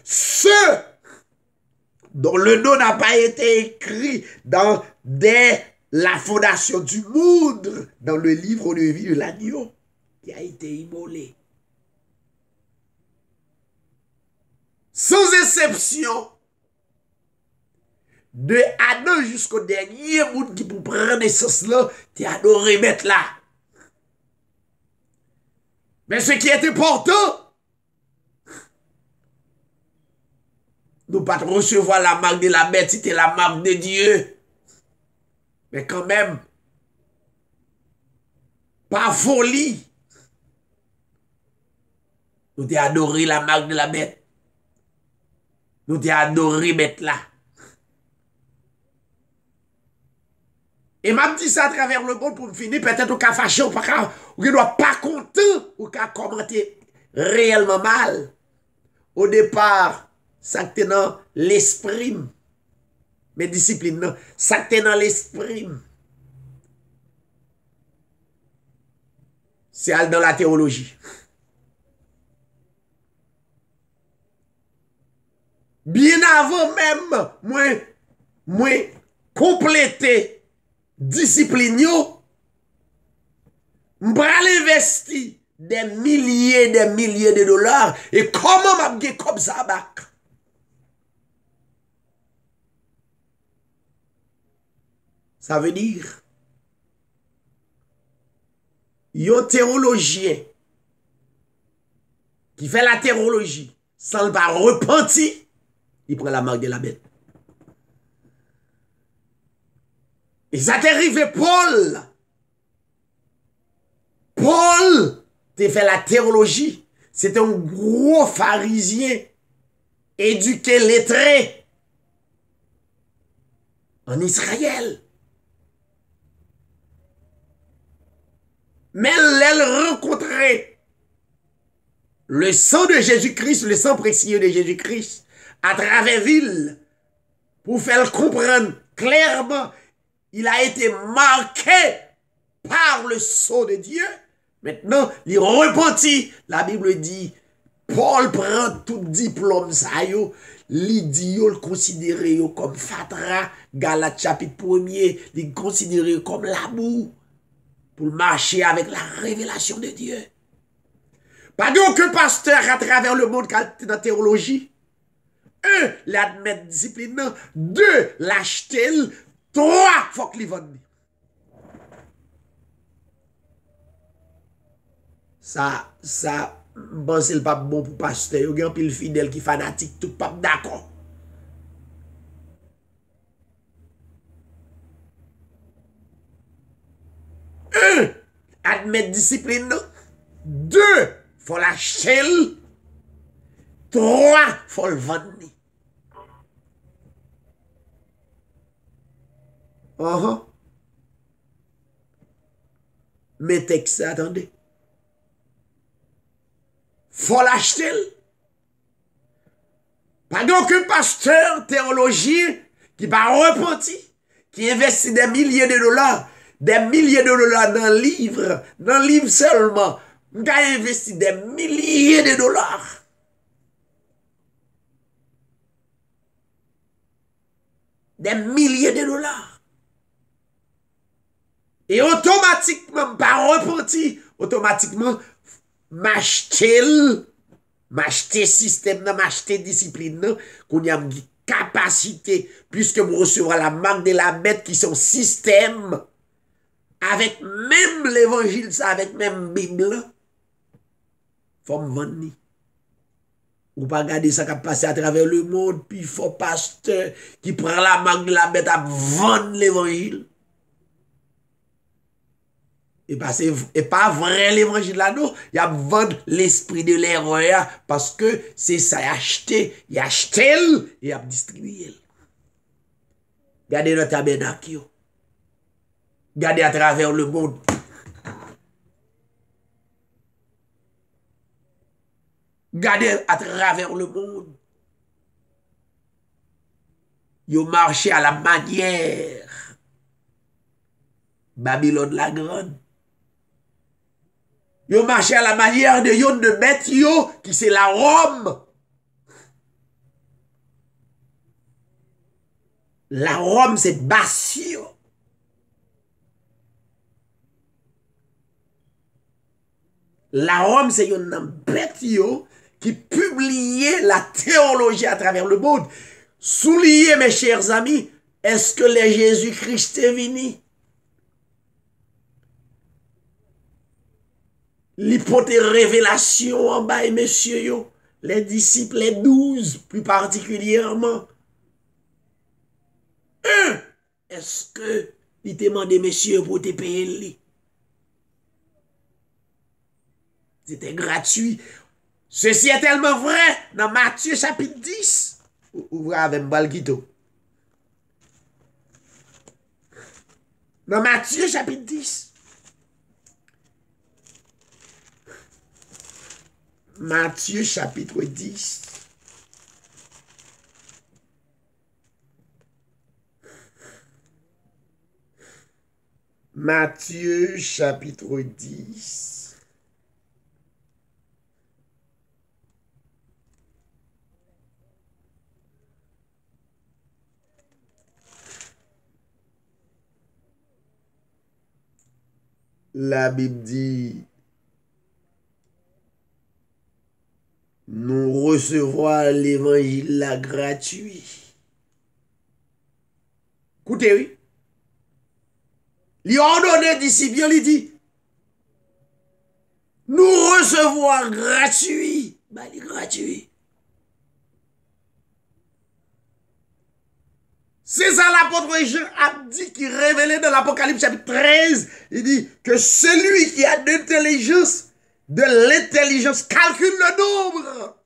Ceux dont le nom n'a pas été écrit dès la fondation du monde, dans le livre de vie de l'agneau qui a été immolé. Sans exception, de Adam jusqu'au dernier monde qui pour prendre naissance là, tu adoré mettre là. Mais ce qui est important, nous pas recevoir la marque de la bête, c'était la marque de Dieu. Mais quand même, par folie, nous t'ai adoré la marque de la bête. Nous t'ai adoré mettre là. Et m'a dit ça à travers le monde pour me finir, peut-être au cas fâché, ou ne doit pas content, ou qu'à commenter réellement mal. Au départ, ça que dans l'esprit, mes disciplines, non, ça que dans l'esprit. C'est dans la théologie. Bien avant même, moi, compléter discipline yo, m'bral investi des milliers de dollars et comment m'a gagné comme ça bac. Ça veut dire yon théologien qui fait la théologie sans le pas repentir, il prend la marque de la bête. Et ça t'est arrivé, Paul. Paul, t'es fait la théologie. C'est un gros pharisien, éduqué, lettré, en Israël. Mais elle rencontrait le sang de Jésus-Christ, le sang précieux de Jésus-Christ, à travers ville, pour faire comprendre clairement, il a été marqué par le sceau de Dieu. Maintenant, il repentit. La Bible dit, Paul prend tout diplôme ça yo, il dit yo le considéré comme fatra, Galates chapitre 1er, il considéré comme la boue pour marcher avec la révélation de Dieu. Pas d'aucun pasteur à travers le monde qui a dans la théologie. Un, l'admettre discipline. Deux, l'acheter. Trois, faut qu'il vende. Ça, bon, c'est pas bon pour pasteur. Il y a un pile fidèle qui fanatique, tout pas d'accord. Un, admettre discipline. Deux, faut l'acheter. Trois, faut le vendre. Mais texte, attendez. Faut l'acheter. Pas donc un pasteur théologien qui va repentir, qui investit des milliers de dollars dans le livre seulement, qui a investi des milliers de dollars. Des milliers de dollars. Et automatiquement, par repenti, automatiquement, m'acheter système, m'acheter discipline, qu'on y a une capacité, puisque vous recevrez la marque de la bête qui sont système, avec même l'évangile, ça, avec même Bible, faut me vendre. Ou pas regarder ça qui a passé à travers le monde, puis il faut pasteur qui prend la marque de la bête à vendre l'évangile. Et pas vrai l'évangile là, non. Il y a vendre l'esprit de l'erreur parce que c'est ça, il a acheté et il a distribué. Regardez le tabernacle. Regardez à travers le monde. Regardez à travers le monde. Ils ont marché à la manière Babylone la Grande. Ils ont marché à la manière de yon de bête qui c'est la Rome. La Rome c'est Bassio. La Rome c'est yon bête qui publiait la théologie à travers le monde. Souliez mes chers amis, est-ce que le Jésus-Christ est venu? L'hypothèse révélation en bas, messieurs, yo, les disciples, les 12, plus particulièrement. Est-ce que il te demande, messieurs, pour te payer? C'était gratuit. Ceci est tellement vrai dans Matthieu chapitre 10. Ouvrez avec Balguito. Dans Matthieu chapitre 10. Matthieu chapitre 10. Matthieu chapitre 10. La Bible dit, nous recevrons l'évangile là gratuit. Écoutez, oui. Il a ordonné disciples, il dit, nous recevoir gratuit. Bah, il est gratuit. C'est ça l'apôtre Jean a dit, qui révélé dans l'Apocalypse chapitre 13. Il dit que celui qui a de l'intelligence calcule le nombre.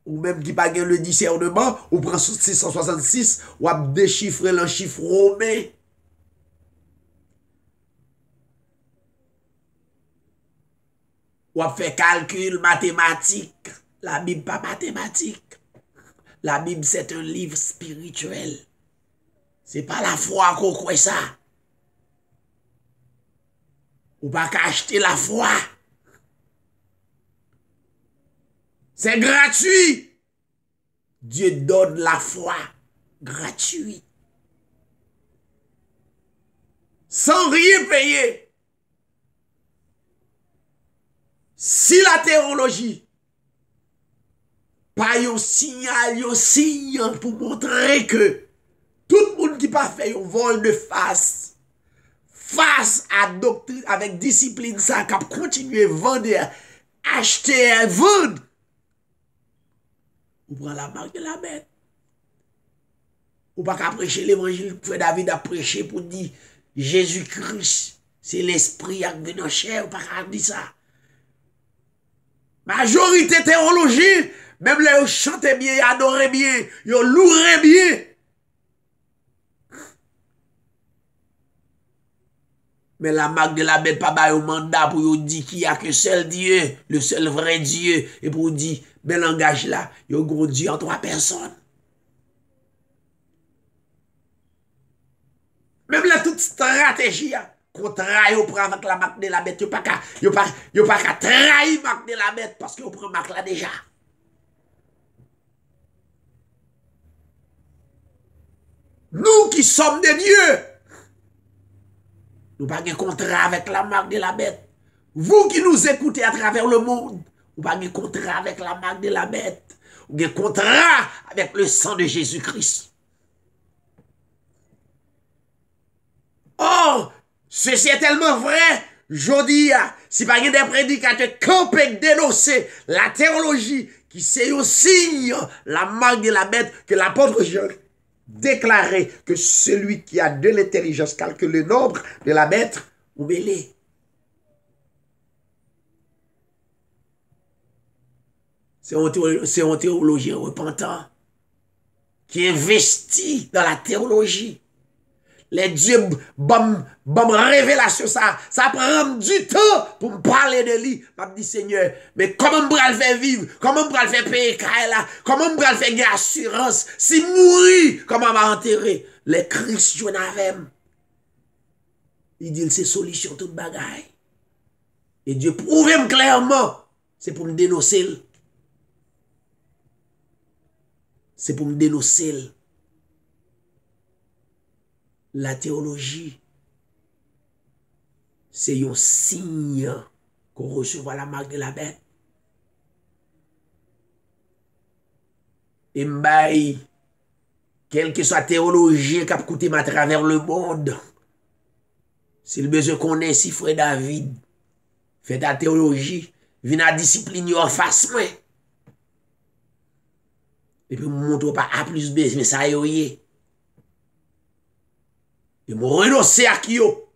Ou même qui pas le discernement, ou prend 666, ou a déchiffré le chiffre romain. Ou a fait calcul mathématique. La Bible pas mathématique. La Bible c'est un livre spirituel. C'est pas la foi qu'on croit ça. Ou pas qu'acheter la foi. C'est gratuit. Dieu donne la foi gratuit. Sans rien payer. Si la théologie, pas un signal, un signe pour montrer que tout le monde qui pas fait un vol de face à doctrine, avec discipline, ça, qui continue à vendre, acheter, vendre, ou prend la marque de la bête. Ou pas qu'à prêcher l'évangile que David a prêché pour dire Jésus-Christ, c'est l'esprit qui vient dans la chair, ou pas qu'à dire ça. Majorité théologie, même là, ils chantaient bien, ils adoraient bien, ils louaient bien. Mais la marque de la bête, pas un mandat pour dire qu'il n'y a que seul Dieu, le seul vrai Dieu, et pour dire, mais langage là, il y a un gros Dieu en 3 personnes. Même là, toute stratégie, qu'on trahit au prend avec la marque de la bête, il n'y a pas qu'à trahir la marque de la bête, parce qu'on prend la marque là déjà. Nous qui sommes des dieux, nous n'avons pas de contrat avec la marque de la bête. Vous qui nous écoutez à travers le monde, vous n'avez pas de contrat avec la marque de la bête. Vous avez un contrat avec le sang de Jésus-Christ. Oh, ceci est tellement vrai. Je dis, si pas des prédicateurs campés dénoncer la théologie qui c'est un signe, la marque de la bête, que l'apôtre Jean déclarer que celui qui a de l'intelligence calcule le nombre de la bête ou mêlé. C'est un théologien repentant qui investit dans la théologie. Les dieux, bon révélation, ça prend du temps pour me parler de lui. Je me dis, Seigneur, mais comment je vais faire vivre? Comment je vais faire payer là? Comment je vais faire gagner assurance? Si mourir, comment je vais enterrer? Les Christ, je n'avais. Il dit, c'est solution toute bagaille. Et Dieu prouve clairement, c'est pour me dénoncer. C'est pour me dénoncer. La théologie, c'est un signe qu'on recevra la marque de la bête. Et m'baye, quelle que soit la théologie qui a coûté à travers le monde, si le besoin qu'on ait, si frère David fait la théologie, vient à discipline en face, moi. Et puis, montre pas A plus B, mais ça y est. Et me renoncer à qui yo.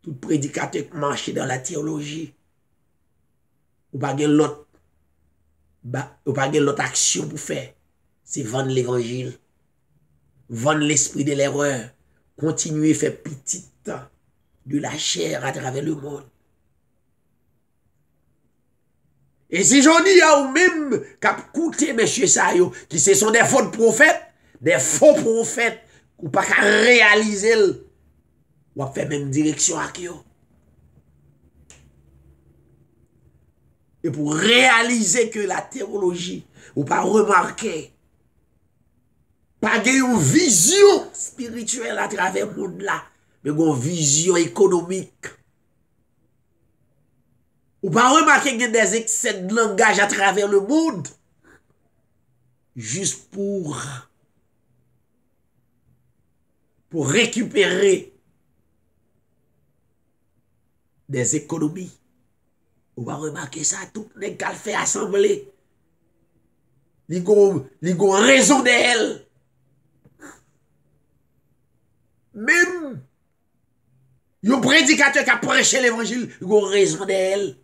Tout prédicateur qui marche dans la théologie. Ou pas gen l'autre bah, ou pas l'autre action pour faire. C'est vendre l'évangile. Vendre l'esprit de l'erreur. Continuer à faire petit de la chair à travers le monde. Et si j'en dis à ou même qu'à coûter messieurs ça yo, qui ce sont des faux prophètes, ou pas qu'à réaliser, ou à faire même direction avec eux. Et pour réaliser que la théologie, ou pas remarquer, pas une vision spirituelle à travers le monde là, mais une vision économique. Ou pas remarquer qu'il y a des excès de langage à travers le monde, juste pour récupérer des économies. On va remarquer ça, tout le monde fait assembler. Il y a raison d'elle. Même, il y a un prédicateur qui a prêché l'évangile, il y a raison d'elle.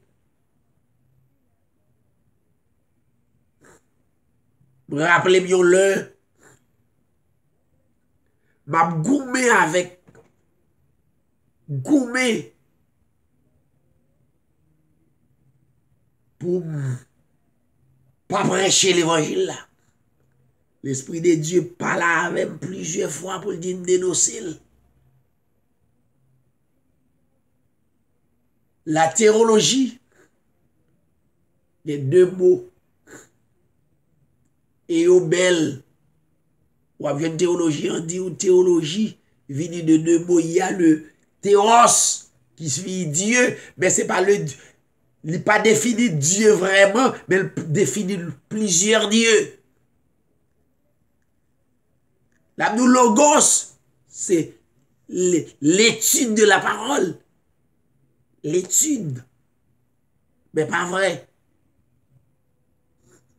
Rappelez-moi le, m'a goumé avec, goumé, pour pas prêcher l'évangile là. L'Esprit de Dieu parle avec plusieurs fois pour dire dénoncer. La théologie, les deux mots, et au bel, ou avec une théologie, on dit une théologie, vient de deux mots, il y a le théos, qui signifie Dieu, mais c'est pas il n'est pas défini Dieu vraiment, mais il définit plusieurs dieux. La logos, c'est l'étude de la parole. L'étude. Mais pas vrai.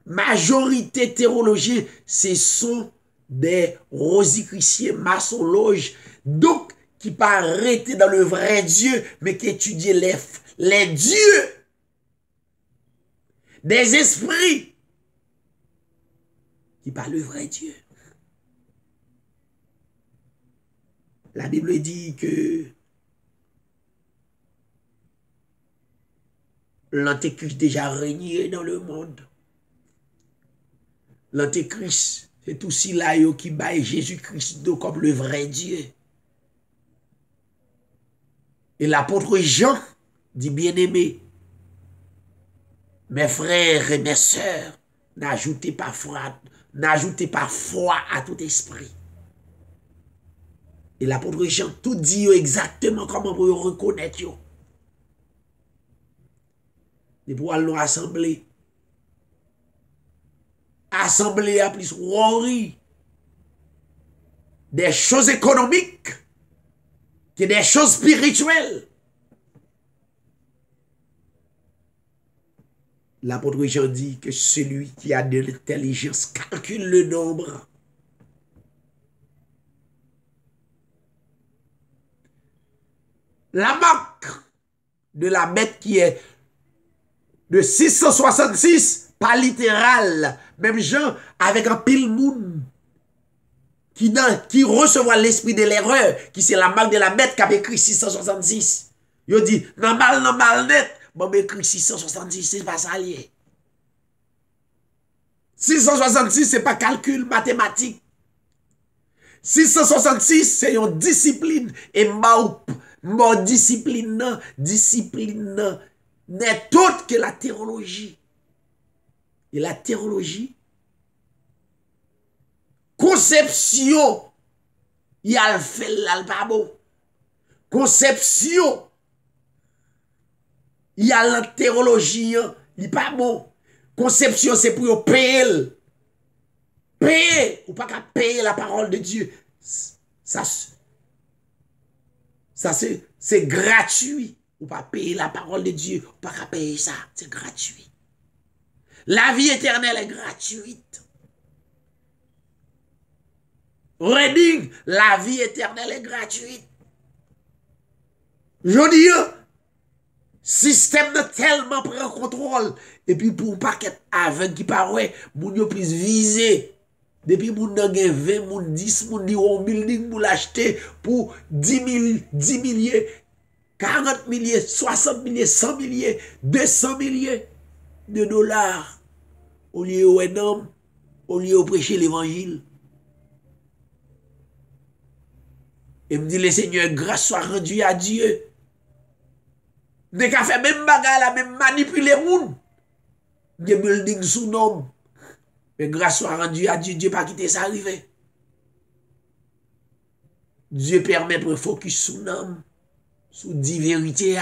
Majorité théologie, ce sont des rosicruciens, maçons-loges, donc qui pas arrêter dans le vrai Dieu, mais qui étudient les dieux. Des esprits qui parlent le vrai Dieu. La Bible dit que l'Antéchrist déjà régné dans le monde. L'Antéchrist, c'est aussi là qui bat Jésus-Christ comme le vrai Dieu. Et l'apôtre Jean dit, bien-aimé, mes frères et mes sœurs, n'ajoutez pas foi à tout esprit. Et l'apôtre Jean tout dit exactement comment vous reconnaître. Et pour aller nous assembler. Assembler à plus worry des choses économiques que des choses spirituelles. L'apôtre Jean dit que celui qui a de l'intelligence calcule le nombre. La marque de la bête qui est de 666, pas littéral, même Jean avec un pile moun qui recevoir l'esprit de l'erreur, qui c'est la marque de la bête qui a écrit 666. Il dit, normal net, bon, écrit 666, c'est pas ça lié. 666, c'est pas calcul mathématique. 666, c'est une discipline. Et ma discipline n'est autre que la théologie. Et la théologie, conception, il y a le fait pas bon. Conception, il y a la théologie, il pas bon. Conception, c'est pour payer. Payer, ou pas qu'à payer la parole de Dieu. Ça c'est gratuit. Ou pas payer la parole de Dieu, ou pas qu'à payer ça. C'est gratuit. La vie éternelle est gratuite. Reading, la vie éternelle est gratuite. Je dis, système de tellement prend contrôle Et puis pour un paquet aveugle qui paraît, moun yo plus visé. Depuis moun nan gen 20, moun 10, moun di un building pour l'acheter pour 10 000, 10 milliers, 40 milliers, 60 milliers, 100 milliers, 200 milliers de dollars. Au lieu où un homme, au lieu où prêcher l'évangile. Et me dit le Seigneur, grâce soit rendue à Dieu. Dès qu'a fait même bagarre la même manipuler moun. Des buildings sous nom. Mais grâce soit rendue à Dieu, Dieu pas quitté ça arriver. Dieu permet de focus sur nom, sur la vérité.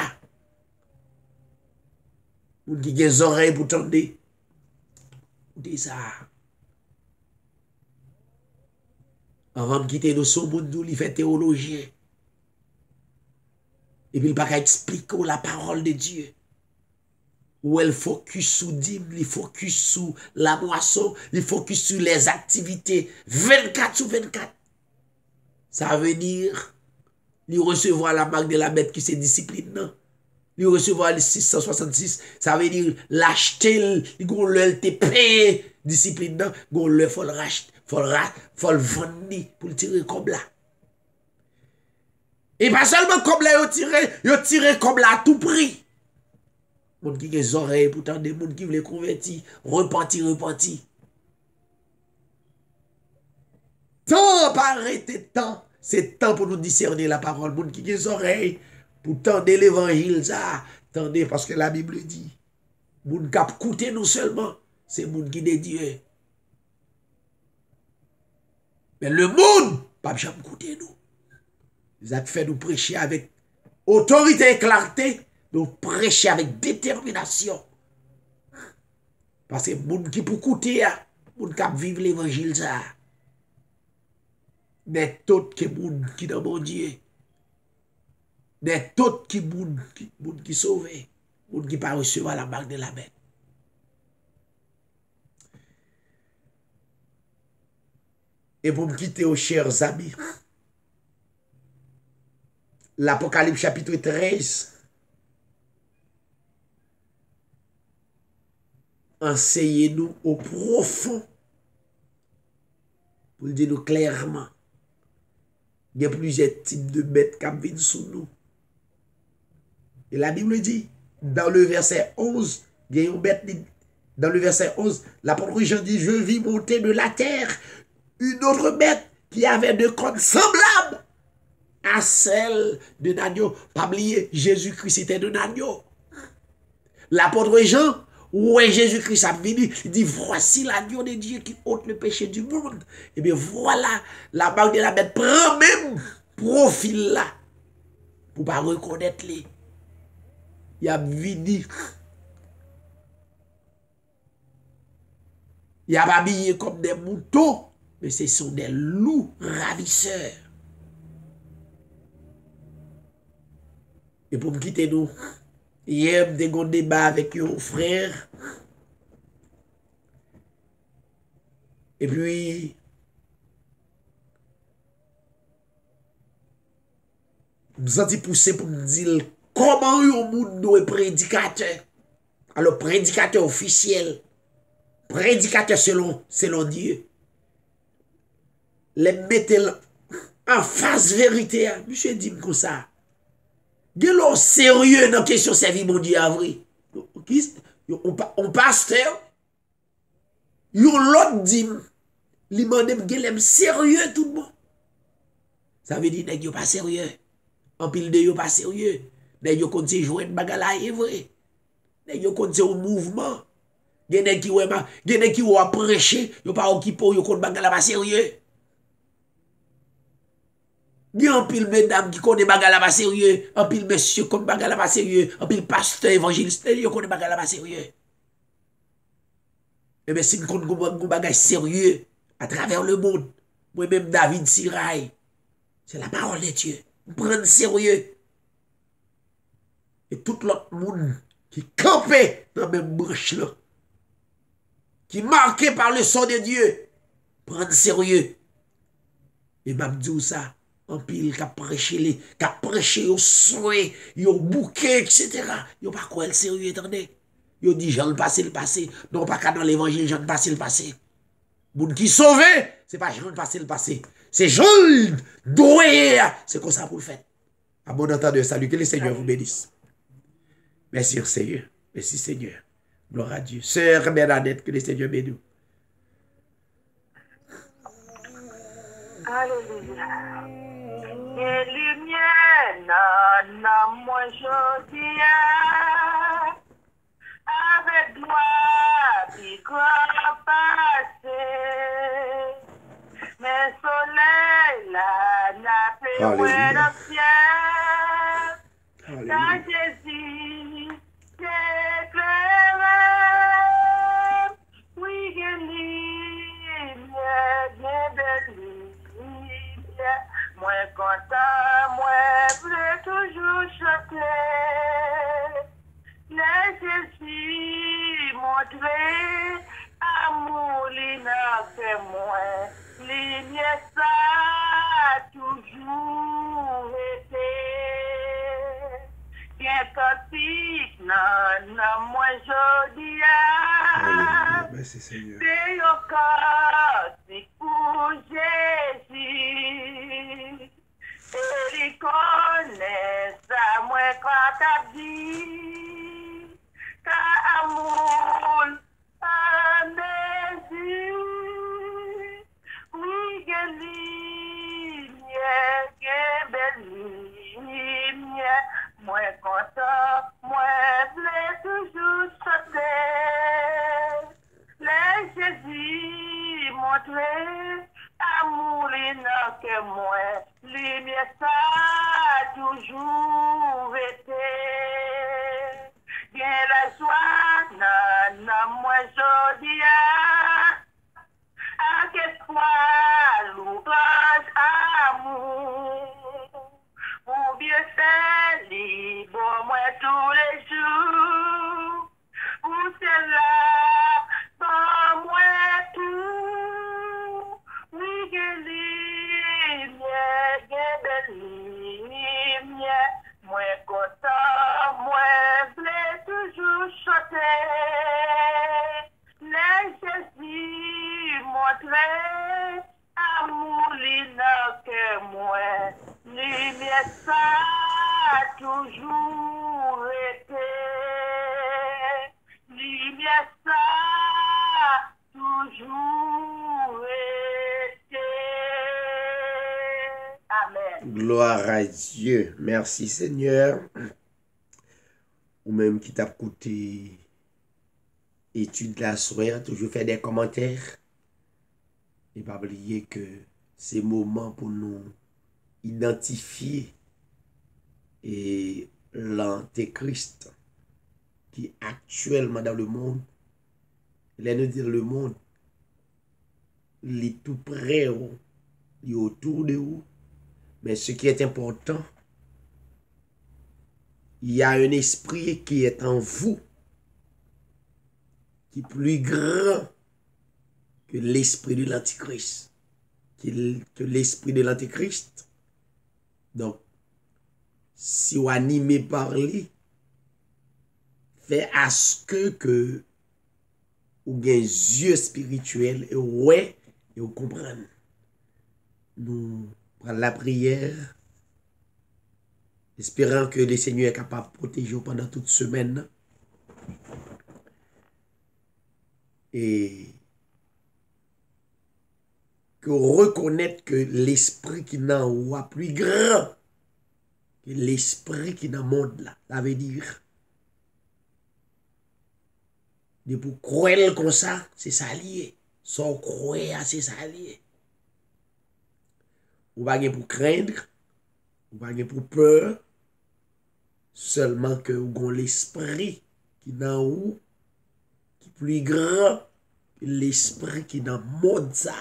Pour qui a des oreilles pour tendre. Écoutez ça. Avant de quitter nos son monde, il fait théologien. Et puis il va expliquer la parole de Dieu. Où elle focus sur dîme, il focus sur la moisson, il focus sur les activités 24 sur 24. Ça veut dire, il recevoir la marque de la bête qui se discipline, non? Il recevoir le 666, ça veut dire l'acheter, il te paye discipline, non? Il faut le racheter, faut le vendre pour le tirer comme là. Et pas seulement comme là, il tire comme là à tout prix. Moun qui a des oreilles, pourtant des moun qui veulent convertir, repentir. Temps pas arrêter temps. C'est temps pour nous discerner la parole. Moun qui a des oreilles, pour tendre l'évangile, ça. Tendez, parce que la Bible dit, moun qui a écouté nous seulement, c'est moun qui est Dieu. Mais le monde, pas jamais écouter nous. Ils ont fait nous prêcher avec autorité et clarté. Nous prêcher avec détermination. Parce que moun qui pour écouter, moun qui vivre l'évangile ça. Mais tout qui moun qui dans mon Dieu. Mais tout qui moun qui sauvé, moun qui pas recevoir la marque de la bête. Et pour me quitter aux chers amis, l'Apocalypse chapitre 13 enseignez-nous au profond pour le dire nous clairement. Il y a plusieurs types de bêtes qui viennent sous nous. Et la Bible dit, dans le verset 11, il y a une bête, dans le verset 11, l'apôtre Jean dit, je vis monter de la terre une autre bête qui avait deux cornes semblables à celle de l'agneau. Pas oublier, Jésus-Christ était de l'agneau. L'apôtre Jean, ouais, Jésus-Christ a venu, il dit, voici l'agneau de Dieu qui ôte le péché du monde. Et bien voilà, la marque de la bête prend même profil là, pour ne pas reconnaître les. Il a venu. Il a habillé comme des moutons, mais ce sont des loups ravisseurs. Et pour me quitter nous, hier, j'ai eu un débat avec un frère. Et puis, je me sens poussé pour me dire comment un monde est prédicateur. Alors, prédicateur officiel, prédicateur selon Dieu, les mettre en face vérité. Monsieur dit comme ça. Gelo sérieux dans la question servir mon Dieu à vrai. On pasteur, yon l'autre dit, li mande gelem sérieux tout le monde. Ça veut dire nèg yo pas sérieux. En pile de yo pas sérieux. Nèg yo konti jouer bagala est vrai. Nèg yo konti un mouvement. Gen nèg qui ou prêcher, yo pas occupé yo konti bagala pas sérieux. Il y a un pile mesdames qui connaissent bagala pas sérieux, un pile monsieur comme bagala pas sérieux, un pile pasteur évangéliste, qui connaissent bagala pas sérieux. Et bien si nous connaissons bagala sérieux à travers le monde, moi-même David Siraï, c'est la parole de Dieu. Nous prenons sérieux. Et tout l'autre monde qui campait dans la même branche là, qui marqué par le sang de Dieu, prendre sérieux. Et m'a dit ça. En pile, qui a prêché au souhait, au bouquet, etc. Yo pas quoi le sérieux, attendez. Yo dit Jean le passé. Non, pas qu'à dans l'évangile, Jean le passé. Moun qui sauvé, c'est pas Jean le passé. C'est Jean doué. C'est comme ça pour le faire. À bon entendeur, salut, que le Seigneur vous bénisse. Merci Seigneur. Merci Seigneur. Gloire à Dieu. Sœur Bernadette, que le Seigneur bénisse. Alléluia. Et lumière, non, moi je dis, avec gloire, puis grand passé. Mais soleil, là, n'a pas Alléluia. dans le ciel. Alléluia. Quand Jésus s'éclaire, oui, moi content, moi veux toujours chanter. Les Jésus montrer amour, l'ina fait moi. Ligne ça toujours été. Bien cantique, non, moi je dis. Alléluia. Merci Seigneur. C'est encore si pour Jésus. Et il connaît ça, moi quand t'as dit. Car amour à mes yeux. Oui, quelle ligne, quelle belle ligne. Moi content, moi voulais toujours chanter. Les Jésus montrer amour l'innocent que moi, lumière ça toujours été. Bien la joie, non, moi je dis à quel point l'ouvrage amour, ou bien faire libre moi tous les jours, ou c'est là, pour moi tout, oui, que lumière, que belle lumière, moi content, moi voulais toujours chanter. Les Jésus montrer amour l'ina que moi, lumière ça toujours été, lumière ça toujours été. Amen. Gloire à Dieu. Merci Seigneur. Ou même qui t'a coûté étude la soirée, toujours fait des commentaires. Et pas oublier que c'est le moment pour nous identifier et l'antéchrist qui est actuellement dans le monde. Là, nous dire le monde, il est tout près, il est autour de vous. Mais ce qui est important, il y a un esprit qui est en vous, qui est plus grand que l'esprit de l'antichrist. Que l'esprit de l'antichrist. Donc, si vous animez par lui, fait à ce que vous avez des yeux spirituels et ouais, et vous comprenez. Nous prenons la prière, espérant que le Seigneur est capable de protéger pendant toute semaine. Et que reconnaître que l'esprit qui n'a pas plus grand que l'esprit qui dans le monde là. Ça veut dire, de pour croire comme ça, c'est ça lié. Sans croire, c'est ça lié. Ou pas pour craindre, ou pas pour peur, seulement que vous avez l'esprit qui dans vous, qui est plus grand que l'esprit qui dans le monde ça.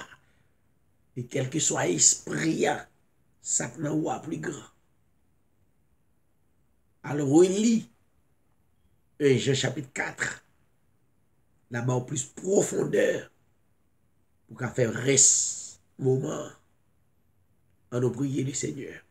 Et quel que soit l'esprit, ça n'a pas plus grand. Alors, relis 1 Jean chapitre 4, là-bas au plus profondeur, pour qu'à faire reste moment, en nous prier le Seigneur.